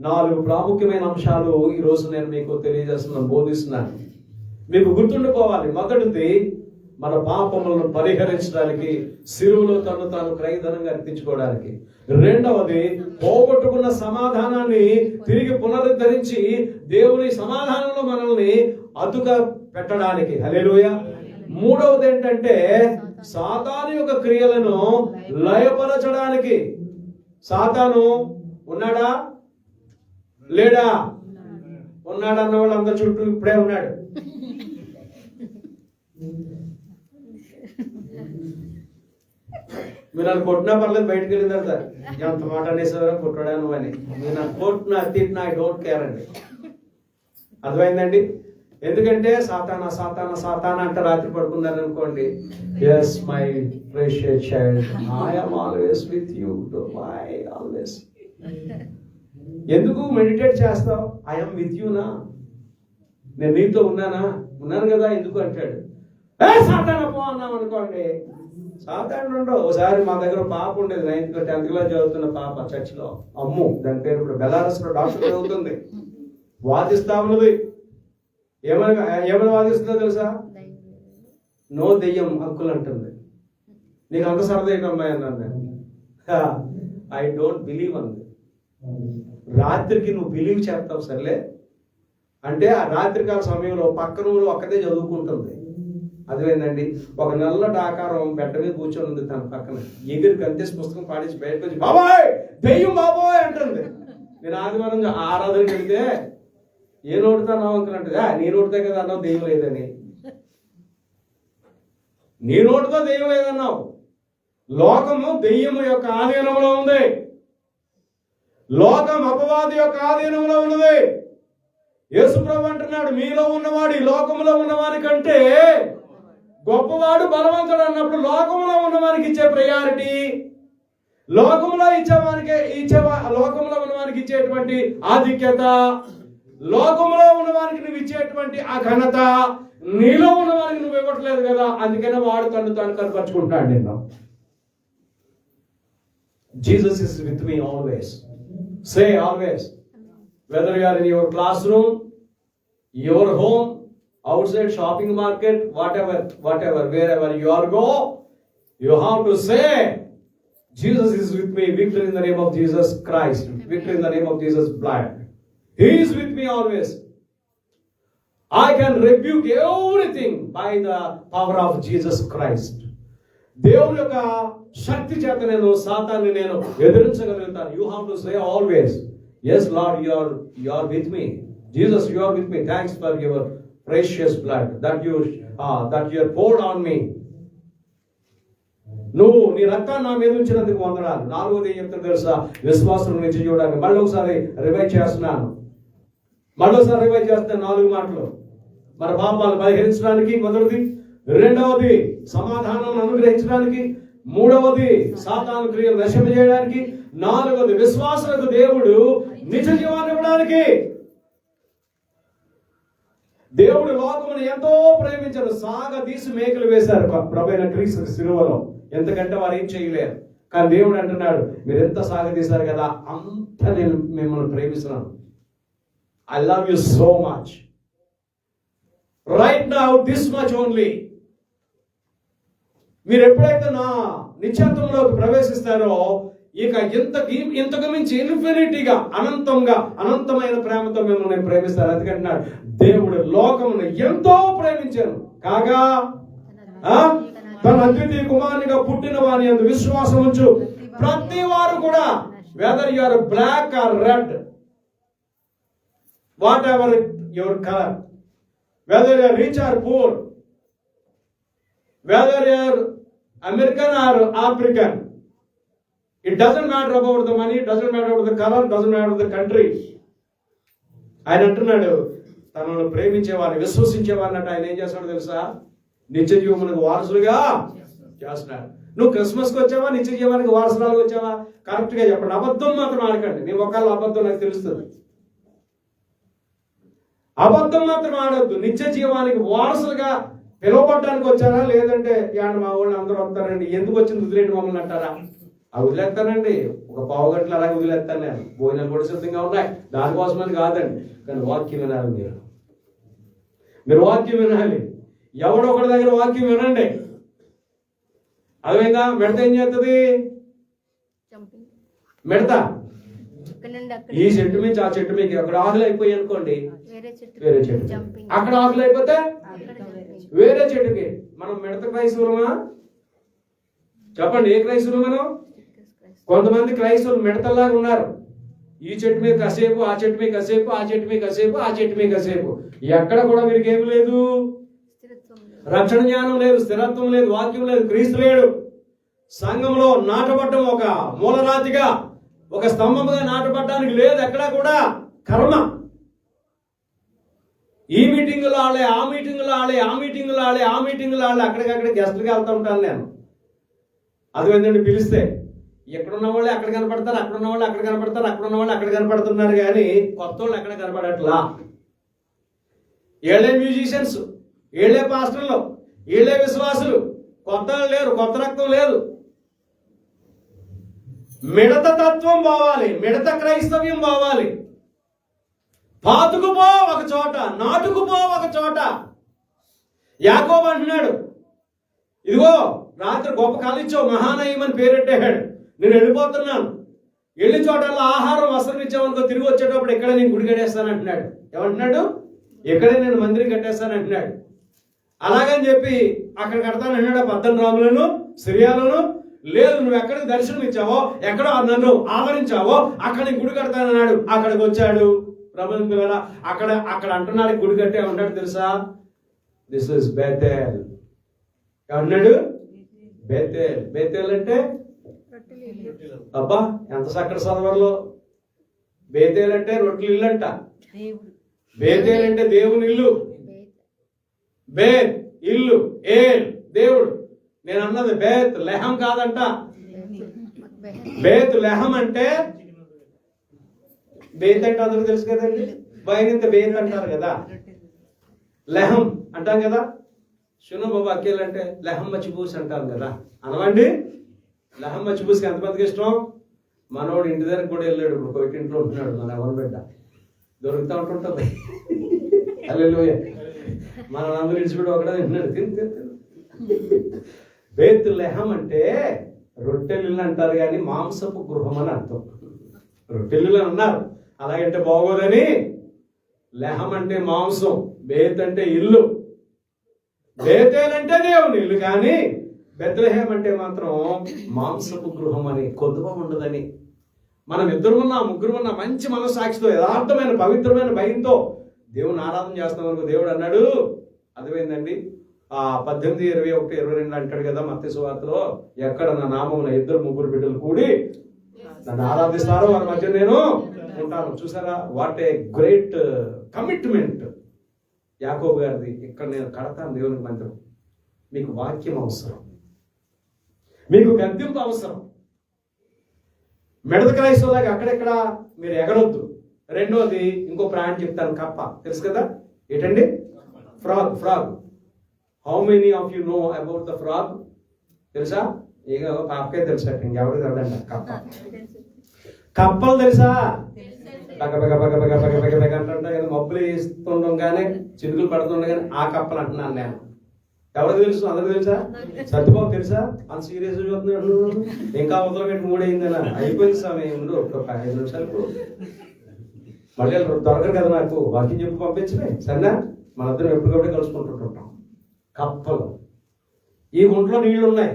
4 ప్రాముఖ్యమైన అంశాలు ఈ రోజు నేను మీకు తెలియజేస్తున్నాను, బోధిస్తున్నాను. మీకు గుర్తుండిపోవాలి. మొదటిది, మన పాపములను పరిహరించడానికి, శిలువలో తను తాను క్రయధనంగా అర్పించుకోవడానికి. రెండవది, పోగొట్టుకున్న సమాధానాన్ని తిరిగి పునరుద్ధరించి దేవుని సమాధానంలో మనల్ని అదుగా పెట్టడానికి. హల్లెలూయా. మూడవది ఏంటంటే సాతాను యొక్క క్రియలను లయపరచడానికి. సాతాను ఉన్నాడా లేడా? ఉన్నాడు అన్న వాళ్ళు అందరి చుట్టూ ఇప్పుడే ఉన్నాడు. మీరు నన్ను కొట్టినా పర్లేదు, బయటకు వెళ్ళిన తర్వాత ఎంత మాట అనేసారో కొట్టాను అని. మీరు నాకు కొట్టినా తిట్టినా ఐ డోంట్ కేర్ అండి. అర్థమైందండి? ఎందుకంటే సాతానా సాతానా సాతానా అంటే రాత్రి పడుకున్నారు అనుకోండి, yes my precious child, I am always with you, why always. ఎందుకు మెడిటేట్ చేస్తావు? ఐఎమ్ విత్ యూనా, నేను నీతో ఉన్నాను కదా, ఎందుకు అంటాడు. సాతాను పో అన్నాం అనుకోండి, సాతాను ఉండవు. ఒకసారి మా దగ్గర పాప ఉండేది, 9th 10th క్లాస్ చదువుతున్న పాప చర్చిలో. అమ్ము, దాని పేరు ఇప్పుడు బెలారస్ లో డాక్టర్ చదువుతుంది. వాదిస్తా ఉన్నది. ఏమని వాదిస్తుందో తెలుసా? నో దెయ్యం హక్కులు అంటుంది. నీకు అంత సరదా అమ్మాయి అన్నాను. ఐ డోంట్ బిలీవ్ అంది. రాత్రికి నువ్వు బిలీవ్ చేస్తావు సర్లే అంటే, ఆ రాత్రికాల సమయంలో పక్కన ఒక్కదే చదువుకుంటుంది. అదేంటండి, ఒక నల్లటి ఆకారం బెడ్డ మీద కూర్చొని ఉంది తన పక్కన. ఎగిరి కంతేసి పుస్తకం పాడించి బయటకు వచ్చి బాబాయ్ దెయ్యం బాబోయ్ అంటుంది. నేను ఆదివారం ఆరాధనకి వెళితే ఏ నోటితో అన్నావు అంకులు అంటే, నీ నోటితో కదా అన్నావు దెయ్యం లేదని. నీ నోటితో దెయ్యం లేదన్నావు. లోకము దెయ్యము యొక్క ఆధీనంలో ఉంది. లోకం అపవాది యొక్క ఆధీనంలో ఉన్నది. యేసుప్రభు అంటున్నాడు, మీలో ఉన్నవాడు ఈ లోకంలో ఉన్నవాని కంటే గొప్పవాడు, బలవంతుడు అన్నప్పుడు లోకంలో ఉన్నవానికి ఇచ్చే ప్రయారిటీ, లోకంలో లోకంలో ఉన్నవానికి ఇచ్చేటువంటి ఆధిక్యత, లోకంలో ఉన్నవానికి నువ్వు ఇచ్చేటువంటి ఆ ఘనత నీలో ఉన్నవానికి నువ్వు ఇవ్వట్లేదు కదా. అందుకనే వాడు తను కనపరుచుకుంటాడు నిన్ను. Jesus is with me always. Say always. Whether you are in your classroom, your home, outside shopping market, whatever, wherever you are go, you have to say, Jesus is with me. Victory in the name of Jesus Christ. Victory in the name of Jesus' blood. He is with me always. I can rebuke everything by the power of Jesus Christ. దేవుని యొక్క శక్తి చేత నేను సాతాన్ని నేను ఎదిరించగలుగుతాను. You have to say always, yes Lord, you are with me. Jesus, you are with me. Thanks for your precious blood that you have poured on me. నువ్వు నీ రక్తాన్ని నా మీద ఉంచినందుకు వందనాలు. 4వది ఏం చెప్తాను తెలుసా? విశ్వాసం నుంచి చూడడానికి. మళ్ళీ ఒకసారి రివైజ్ చేస్తున్నాను. 4 మాటలు. మన పాపాలు పరిహరించడానికి మొదటిది, రెండవది సమాధానం అనుగ్రహించడానికి, మూడవది సాతాను క్రియలు నశింపజేయడానికి, 4వది విశ్వాసులకు దేవుడు నిజ జీవాన్ని ఇవ్వడానికి. దేవుడు లోకమును ఎంతో ప్రేమించారు. సాగదీసి మేకలు వేశారు ప్రభువైన క్రీస్తు శిలువలో. ఎంతకంటే వారు ఏం చేయలేరు. కానీ దేవుడు అంటున్నాడు, మీరు ఎంత సాగదీశారు కదా, అంత నేను మిమ్మల్ని ప్రేమిస్తున్నాను. I love you so much. Right now this much only. మీరు ఎప్పుడైతే నా నిత్యత్వంలోకి ప్రవేశిస్తారో ఇక ఇంతకు మించి ఇన్ఫినిటీగా, అనంతమైన ప్రేమతో మిమ్మల్ని నేను ప్రేమిస్తాను. అందుకంటున్నాడు, దేవుడు లోకమును ఎంతో ప్రేమించాను కాగా తన అద్వితీయ కుమారునిగా పుట్టిన వాని యందు విశ్వాసం ఉంచు ప్రతి వారు కూడా, whether you are black or red, whatever your colour, whether you are rich or poor, whether you are American or African, it doesn't matter about the money, doesn't matter about the color, doesn't matter about the country. ఆయన అంటున్నాడు, తనను ప్రేమించేవాడిని, విశ్వసించేవాడిని అంటే ఆయన ఏం చేస్తాడో తెలుసా? నిత్య జీవమునకు వారసులుగా చేస్తున్నాడు. నువ్వు క్రిస్మస్కి వచ్చావా, నిత్య జీవానికి వారసురాలుగా వచ్చావా? కరెక్ట్ గా చెప్పండి. అబద్ధం మాత్రం ఆడకండి. నీ ఒకళ్ళ అబద్ధం నాకు తెలుస్తుంది. అబద్ధం మాత్రం ఆడొద్దు. నిత్య జీవానికి వారసులుగా పిలువబడ్డానికి వచ్చారా, లేదంటే యాడ్ మా వాళ్ళు అందరూ వస్తారండి, ఎందుకు వచ్చింది వదిలేండి మమ్మల్ని అంటారా? అవి వదిలేస్తానండి, ఒక పావు గంటలు అలాగే వదిలేస్తాను నేను. భోజనాలు కూడా సిద్ధంగా ఉన్నాయి, దానికోసమని కాదండి. కానీ వాక్యం వినాలి. మీరు వాక్యం వినాలి. ఎవడో ఒకటి దగ్గర వాక్యం వినండి. అదేవిధంగా మిడత ఏం చేస్తుంది? మిడత ఈ చెట్టు నుంచి ఆ చెట్టు మీకు అక్కడ ఆకులు అయిపోయి అనుకోండి, వేరే చెట్టు, అక్కడ ఆకులు అయిపోతే వేరే చెట్టుకి. మనం మిడత క్రైస్తవులమా? చెప్పండి, ఏ క్రైస్తవులు మనం? కొంతమంది క్రైస్తవులు మిడతల్లాగా ఉన్నారు. ఈ చెట్టు మీద కాసేపు, ఆ చెట్టు మీద కాసేపు, ఆ చెట్టు మీద కాసేపు, ఆ చెట్టు మీద కాసేపు. ఎక్కడ కూడా వీరికి ఏమి లేదు, రక్షణ జ్ఞానం లేదు, స్థిరత్వం లేదు, వాక్యం లేదు, క్రీస్తు లేడు. సంఘంలో నాటబడ్డం ఒక మూలరాతిగా, ఒక స్తంభంగా నాటబడ్డానికి లేదు ఎక్కడా కూడా. కర్మ. ఈ మీటింగులు ఆడే, ఆ మీటింగులు ఆడే, ఆ మీటింగులు ఆడే, ఆ మీటింగులు ఆడే, అక్కడికక్కడ గెస్ట్లుగా వెళ్తూ ఉంటాను నేను. అదేంటండి పిలిస్తే ఎక్కడున్న వాళ్ళు ఎక్కడ కనపడతారు, అక్కడున్న వాళ్ళు అక్కడ కనపడతారు, అక్కడున్న వాళ్ళు అక్కడ కనపడుతున్నారు, కానీ కొత్త వాళ్ళు ఎక్కడ కనపడట్లా. ఏళ్లే మ్యూజిషియన్స్, ఏళ్లే పాస్టర్లు, ఏళ్లే విశ్వాసులు, కొత్త లేరు, కొత్త రక్తం లేదు. మిడత తత్వం పోవాలి, మిడత క్రైస్తవ్యం పోవాలి. పాతుకుపో ఒక చోట, నాటుకుపో ఒక చోట. యాకోబు అంటున్నాడు, ఇదిగో రాత్రి గొప్ప కాలిచ్చావు, మహానయమని పేరెట్టాడు, నేను వెళ్ళిపోతున్నాను. వెళ్ళి చోటల్లో ఆహారం వస్త్రం ఇచ్చామనుకో, తిరిగి వచ్చేటప్పుడు ఇక్కడే నేను గుడి కట్టేస్తాను అంటున్నాడు. ఏమంటున్నాడు? ఇక్కడే నేను మందిరం కట్టేస్తాను అంటున్నాడు. అలాగని చెప్పి అక్కడ కడతాను అన్నాడు. 18 రాములను, సిరియాలను. లేదు, నువ్వు ఎక్కడికి దర్శనం ఇచ్చావో, ఎక్కడో నన్ను ఆవరించావో అక్కడ నేను గుడి కడతానన్నాడు. అక్కడికి వచ్చాడు. ప్రభుత్వం పిల్లల అక్కడ అంటున్నాడు, గుడి కట్టే ఉంటాడు తెలుసా? దిస్ ఇస్ బేతేల్ అన్నాడు. బేతేల్, బేతేల్ అంటే అబ్బా ఎంత చక్కటి చదవర్లో. బేతేల్ అంటే రొట్టెలు ఇల్లు అంట. బేతేల్ అంటే దేవుని ఇల్లు. బేత్ ఇల్లు, ఏల్ దేవుడు. నేను అన్నది బేత్ లెహం కాదంట. బేత్ లెహం అంటే, బేత్ అంటే అందరూ తెలుసు కదండి, బయట బేత్ అంటారు కదా, లెహం అంటాం కదా. సును బాబు అక్కేలు అంటే లెహం మచ్చిపూసి అంటాం కదా, అనవండి. లెహం మచ్చిపూసికి ఎంతమందికి ఇష్టం? మనోడు ఇంటి దగ్గర కూడా వెళ్ళాడు, ఇప్పుడు ఒక ఇంట్లో ఉంటున్నాడు, మన ఎవరు బిడ్డ దొరుకుతూ ఉంటుంటుంది. హల్లెలూయా. మన అందరూ ఇడిచిపెట్టి ఒకటే తింటున్నాడు. బేత్ లెహం అంటే రొట్టెలు అంటారు, కానీ మాంసపు గృహం అని అర్థం. రొట్టెలు అన్నారు, అలాగంటే బాగోదని. లెహం అంటే మాంసం, బేత్ అంటే ఇల్లు. బేతేల్ అంటే దేవుని ఇల్లు, కానీ బెత్లెహేం అంటే మాత్రం మాంసపు గృహం అని, కొద్దువ ఉండదని. మనం ఇద్దరు ఉన్నా, ముగ్గురు ఉన్నా, మంచి మనస్సాక్షితో, యథార్థమైన పవిత్రమైన భయంతో దేవుని ఆరాధన చేస్తామనుకో, దేవుడు అన్నాడు. అర్థమైందండి? 18, 21, 22 అంటాడు కదా మత్తయి సువార్తలో, ఎక్కడ నా నామమున 2, 3 బిడ్డలు కూడి నన్ను ఆరాధిస్తారో వారి మధ్య నేను ఉంటాను. చూసారా, వాట్ ఏ గ్రేట్ కమిట్మెంట్ యాకోబు గారిది. ఇక్కడ నేను కడతాను దేవునికి మందిరం. మీకు వాక్యం అవసరం, మీకు గద్దింపు అవసరం. మిడత క్రైస్తవులాగా అక్కడెక్కడ మీరు ఎగరొద్దు. రెండోది, ఇంకో ప్రాణి చెప్తాను, కప్ప. తెలుసు కదా ఏంటండి? Frog. Frog. How many of you know about the frog? తెలుసా? ఇక పాపకే తెలుసట, ఇంకెవరికి తెలదంట. కప్పలు తెలుసా? బగ బగ బగ బగ బగ బగ బగ అంటుంటాయి కదా, మబ్బులు వేస్తుండగానే చినుకులు పడుతుండగానే ఆ కప్పలు అంటున్నాను నేను. ఎవరికి తెలుసు? అందరికి తెలుసా? సత్యబాబు తెలుసా? అంత సీరియస్ చూస్తున్నాడు. ఇంకా అవతల పెట్టి 3 అయిందనా? అయిపోయింది స్వామి, ముందు ఒక 5 నిమిషాలకు మళ్ళీ దొరకరు కదా నాకు. వాకింగ్ చెప్పి పంపించలే సరేనా? మనందరం ఎప్పటికప్పుడే కలుసుకుంటుంటాం. కప్పలు. ఈ గుంట్లో నీళ్లు ఉన్నాయి,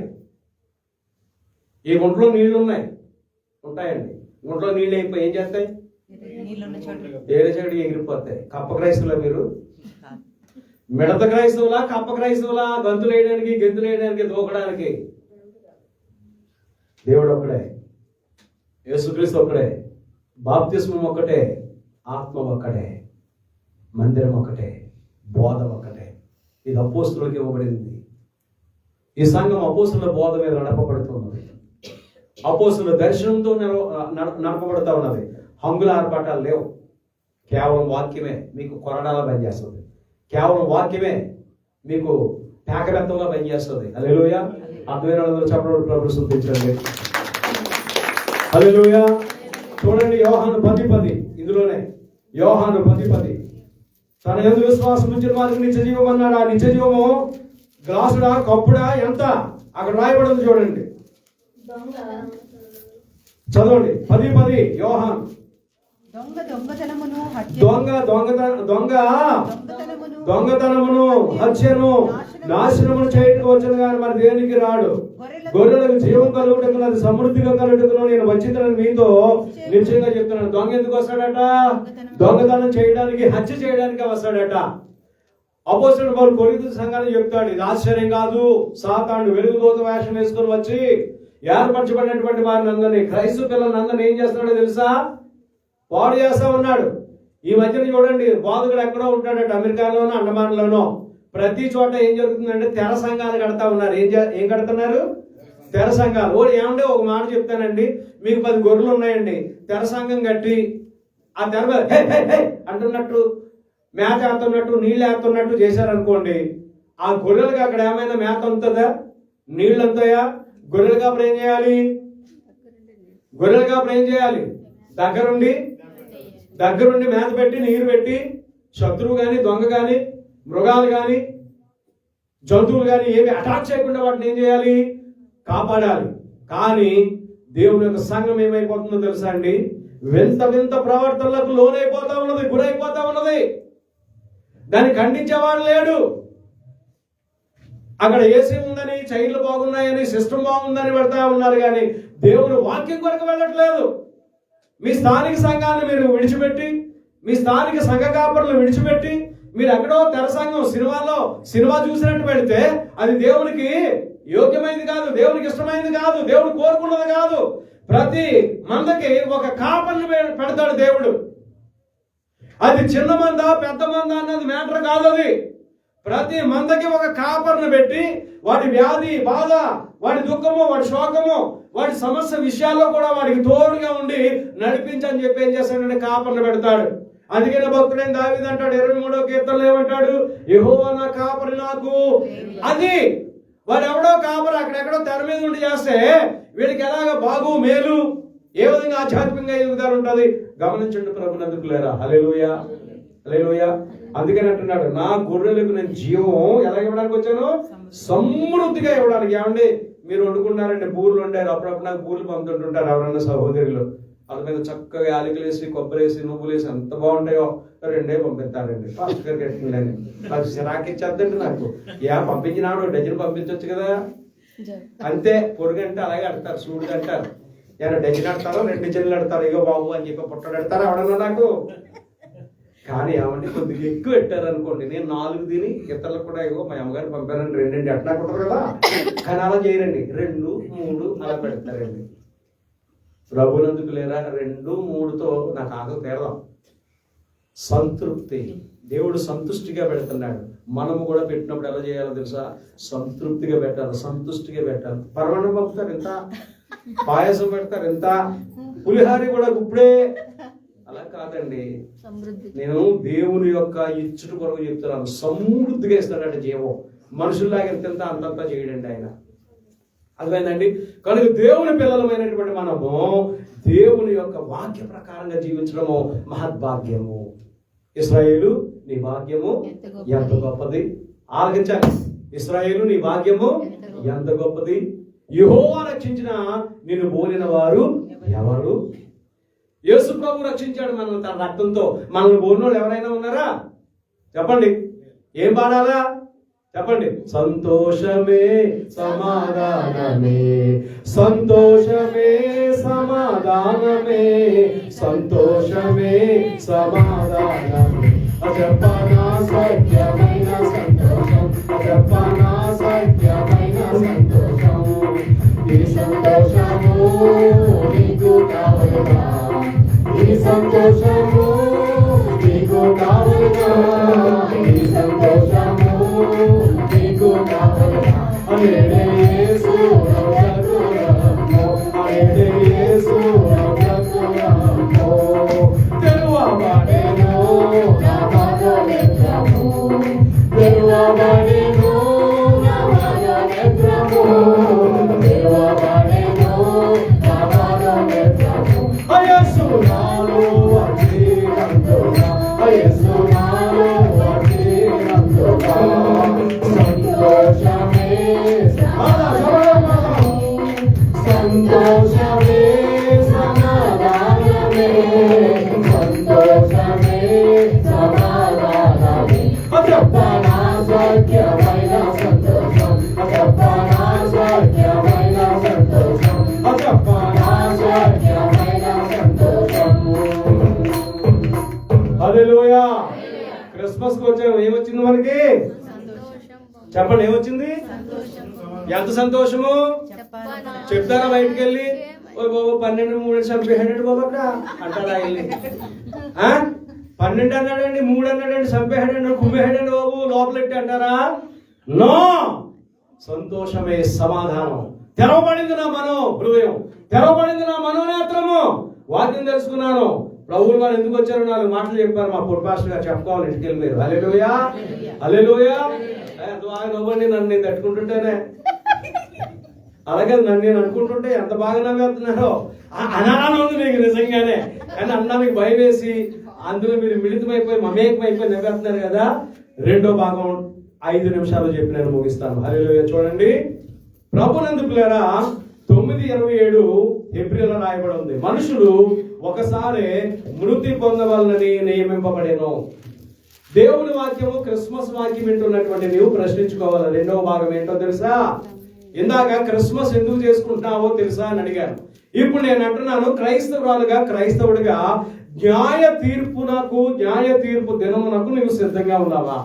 ఈ గుంట్లో నీళ్లు ఉన్నాయి, ఉంటాయండి. గుంట్లో నీళ్ళు అయిపోయి ఏం చేస్తాయి? ఏడు సైడ్ ఎగిరిపోతాయి. కప్ప క్రైస్తవులా మీరు? మిడత క్రైస్తవులా? కప్ప క్రైస్తవులా? గంతులు వేయడానికి, గెంతులు వేయడానికి, దూకడానికి? దేవుడు ఒక్కడే, యేసుక్రీస్తు ఒక్కడే, బాప్తిస్మం ఒక్కటే, ఆత్మ ఒక్కటే, మందిరం ఒక్కటే, బోధ ఒక్కటే. ఇది అపోస్తులకు ఇవ్వబడింది. ఈ సంఘం అపోస్తుల బోధ మీద నడపబడుతున్నది, అపోస్తుల దర్శనంతో నడపబడుతూ ఉన్నది. హంగుల ఆర్పాటాలు లేవు. కేవలం వాక్యమే మీకు కొరడాలా పనిచేస్తుంది, కేవలం వాక్యమే మీకు పేకబెత్తంగా పనిచేస్తుంది. హల్లెలూయా. అద్వైన చెప్పడం ప్రభువు స్తుతించండి. హల్లెలూయా. చూడండి యోహాను 10:10, ఇందులోనే యోహాను 10:10, తన యందు విశ్వాసం ఉంచిన వారికి నిత్య జీవం అన్నాడు. ఆ నిత్య జీవము గ్లాసుడా, కప్పుడా, ఎంత? అక్కడ రాయబడింది చూడండి, చదవండి. 10:10 యోహాను. దొంగతనమును హత్యను నాశనమును చేయడానికి వచ్చిన కానీ మరి దేనికి రాడు. గొర్రెలకు జీవం కలుగుటకు, అది సమృద్ధిగా కలుగుటకు నేను వచ్చిందని మీతో నిశ్చయంగా చెప్తున్నాను. దొంగ ఎందుకు వస్తాడట? దొంగతనం చేయడానికి, హత్య చేయడానికి వస్తాడట. అపోస్తలుడు పౌలు కొరింథీ సంఘానికి చెప్తాడు, ఇది ఆశ్చర్యం కాదు. సాతాను వెలుగుదూత వేషం వేసుకొని వచ్చి ఏర్పరచబడినటువంటి వారిని అందరినీ, క్రైస్తవ పిల్లలందరినీ ఏం చేస్తున్నాడో తెలుసా? పాడు చేస్తా ఉన్నాడు. ఈ మధ్యన చూడండి, బాధకుడు ఎక్కడో ఉంటాడట, అమెరికాలోనో అండమాన్లోనో. ప్రతి చోట ఏం జరుగుతుందంటే తెర సంఘాలు కడతా ఉన్నారు. ఏం కడుతున్నారు? తెర సంఘాలు. ఏమంటే ఒక మాట చెప్తానండి, మీకు 10 గొర్రెలు ఉన్నాయండి, తెర సంఘం కట్టి ఆ తెర మీద హే హే హే అంటున్నట్టు, మేత వేస్తున్నట్టు, నీళ్ళు వేస్తున్నట్టు చేశారనుకోండి, ఆ గొర్రెలకు అక్కడ ఏమైనా మేత ఉంటుందా? నీళ్ళు అంతాయా? గొర్రెలు కాపురం ఏం చేయాలి? గొర్రెలు కాపురం ఏం చేయాలి? దగ్గరుండి మేత పెట్టి, నీరు పెట్టి, శత్రువు కానీ, దొంగ కానీ, మృగాలు కానీ, జంతువులు కానీ ఏమి అటాక్ చేయకుండా వాటిని ఏం చేయాలి? కాపాడాలి. కానీ దేవుని యొక్క సంఘం ఏమైపోతుందో తెలుసా అండి? వింత వింత ప్రవర్తనలకు లోనైపోతా ఉన్నది, గురైపోతా ఉన్నది. దాన్ని ఖండించేవాడు లేడు. అక్కడ ఏసీ ఉందని, చైర్లు బాగున్నాయని, సిస్టమ్ బాగుందని పెడతా ఉన్నారు, కానీ దేవుని వాక్యం కొరకు వెళ్ళట్లేదు. మీ స్థానిక సంఘాన్ని మీరు విడిచిపెట్టి, మీ స్థానిక సంఘ కాపరులు విడిచిపెట్టి, మీరు ఎక్కడో తెర సంఘం సినిమా చూసినట్టు పెడితే అది దేవునికి యోగ్యమైనది కాదు, దేవునికి ఇష్టమైనది కాదు, దేవుడు కోరుకున్నది కాదు. ప్రతి మందకి ఒక కాపర్ని పెడతాడు దేవుడు. అది చిన్న మంద, పెద్ద మంద అన్నది మ్యాటర్ కాదు. అది ప్రతి మందకి ఒక కాపర్ని పెట్టి వాడి వ్యాధి, బాధ, వాడి దుఃఖము, వాడి శోకము, వాడి సమస్య విషయాల్లో కూడా వాడికి తోడుగా ఉండి నడిపించని చెప్పి ఏం చేస్తాడంటే కాపర్ని పెడతాడు. అందుకనే భక్తుడైన దావీదు అంటాడు 23వ కీర్తనలో ఏమంటాడు? యెహోవా నా కాపరి నాకు. అది వాడు ఎవడో కాపరి అక్కడెక్కడో తెర మీద ఉండి చేస్తే వీడికి ఎలాగ బాగు మేలు, ఏ విధంగా ఆధ్యాత్మికంగా ఎదుగుదల ఉంటుంది గమనించండి ప్రభునందుకు లేరా. హల్లెలూయా, హల్లెలూయా. అందుకని అంటున్నాడు, నా గొర్రెలకు నేను జీవం ఎలా ఇవ్వడానికి వచ్చాను? సమృద్ధిగా ఇవ్వడానికి. ఏమండి మీరు వండుకున్నారండి, బూర్లు వండారు, అప్పుడప్పుడు నాకు బూర్లు పంపుతుంటుంటారు ఎవరన్నా సహోదరులు. వాళ్ళ మీద చక్కగా యాలకులేసి, కొబ్బరేసి, నువ్వులేసి ఎంత బాగుంటాయో 2 పంపిస్తారండి. ఫాస్ట్ గా కట్టిందండి, నాకు చిరాకిచ్చేద్దండి. నాకు పంపించినాడు డజన్ పంపించవచ్చు కదా. అంతే, పొరుగంటే అలాగే అడతారు, సూడు అంటారు. ఏమైనా డజన్ ఆడతారో 2 డజన్లు ఆడతారు, ఇగో బాబు అని చెప్పి పుట్టడు ఆడతారు ఎవడన్నా నాకు. కానీ ఏమంటే కొద్దిగా ఎక్కువ పెట్టారు అనుకోండి, నేను 4 తిని ఇతరులకు కూడా ఇగో మా అమ్మగారు పంపారని 2 అట్లా కొట్టరు కదా. కానీ అలా చేయరండి, 2, 3 అలా పెడతారండి. ప్రభునందుకు లేరా, 2, 3తో నాకు ఆకలి తీరదాం. సంతృప్తి, దేవుడు సంతుష్టిగా పెడుతున్నాడు. మనము కూడా పెట్టినప్పుడు ఎలా చేయాలో తెలుసా? సంతృప్తిగా పెట్టాలి, సంతుష్టిగా పెట్టాలి. పరమాన్నం పంపుతారు ఎంత, పాయసం పెడతారు ఎంత, పులిహారి కూడా ఇప్పుడే, అలా కాదండి. నేను దేవుని యొక్క ఇచ్చుట కొరకు చెప్తున్నాను. సమృద్ధిగా ఇస్తాడంటే జీవం. మనుషుల్లాగా ఎంత అంతంతా చేయడండి ఆయన. అర్థమైందండి. కనుక దేవుని పిల్లలమైనటువంటి మనము దేవుని యొక్క వాక్య ప్రకారంగా జీవించడము మహద్భాగ్యము. ఇశ్రాయేలు నీ భాగ్యము ఎంత గొప్పది. ఆలకించాలి. ఇశ్రాయేలు నీ భాగ్యము ఎంత గొప్పది. యెహోవా రక్షించిన నిన్ను పోలిన వారు ఎవరు? యేసు ప్రభు రక్షించాడు మనల్ని తన రక్తంతో. మనల్ని పోలిన వాళ్ళు ఎవరైనా ఉన్నారా? చెప్పండి. ఏం పాడాలా? చెప్పండి. సంతోషమే సమాధానమే, సంతోషమే సమాధానమే, సంతోషమే సమాధానమే, చెప్పనా సత్యమైన సంతోషం, చెప్పనా సత్యమైన సంతోషం. ఈ సంతోషము నీకు కావలనా? ఈ సంతోషము నీకు కావలనా? ఈ సంతోషము నీకు కావలనా? అలెలే యేసు రక్షకుడము, అలెలే యేసు రక్షకుడము. తెరువబడెను నా మనోనేత్రము, తెరువబడెను నా మనోనేత్రము, తెరువబడెను నా మనోనేత్రము. యేసు నాలో వచ్చినందున, యేసు నాలో వచ్చినందున సంతోషమే సంతోషమే సమాధానమే, సంతోషమే సమాధానమే. చెప్పనా సత్యమైన సంతోషం, చెప్పనా సత్యమైన సంతోషం, చెప్పనా సత్యమైన సంతోషం. హల్లెలూయా. క్రిస్మస్ కి వచ్చాము. ఏమొచ్చింది మనకి? చెప్పండి. ఏమొచ్చింది? ఎంత సంతోషము చెప్తారా? బయటికి వెళ్ళి ఓ బాబు 12 3 చంపేహాడు బాబు అక్కడ అంటారా? వెళ్ళి 12 అన్నాడండి, 3 అన్నాడండి, చంపేహాడండి, కుమ్మేహాడండి బాబు లోపలెట్టి అంటారా? నో. సంతోషమే సమాధానం. తెరవబడింది నా హృదయం, తెరవబడింది నా మనోనేత్రము. వాక్యం తెలుసుకున్నాను. ప్రభువులు వారు ఎందుకు వచ్చారు? 4 మాటలు చెప్పారు మా పొడి పాస్టర్ గారు. చెప్పుకోవాలి ఇంటికి వెళ్ళి మీరు. హల్లెలూయా, హల్లెలూయా. నవ్వండి నన్ను నేను తట్టుకుంటుంటేనే. అలాగే నన్ను నేను అనుకుంటుంటే ఎంత బాగా నవ్వేస్తున్నారో అనాలని ఉంది మీకు నిజంగానే. కానీ అన్నానికి భయం వేసి అందులో మీరు మిళితమైపోయి మమేకమైపోయి నవ్వేస్తున్నారు కదా. రెండో భాగం 5 నిమిషాలు చెప్పి నేను ముగిస్తాను. హల్లెలూయా. చూడండి. ప్రభునందు పిల్లరా 9:27 హెబ్రీలో రాయబడి ఉంది. మనుషులు ఒకసారి మృతి పొందవలనని నియమింపబడేను. దేవుని వాక్యము క్రిస్మస్ వాక్యం వింటున్నటువంటి నీవు ప్రశ్నించుకోవాలి. రెండవ భాగం ఏంటో తెలుసా? ఇందాక క్రిస్మస్ ఎందుకు చేసుకుంటున్నావో తెలుసా అని అడిగాను. ఇప్పుడు నేను అంటున్నాను, క్రైస్తవురాలుగా క్రైస్తవుడిగా న్యాయ తీర్పు దినమునకు నీవు సిద్ధంగా ఉన్నావా?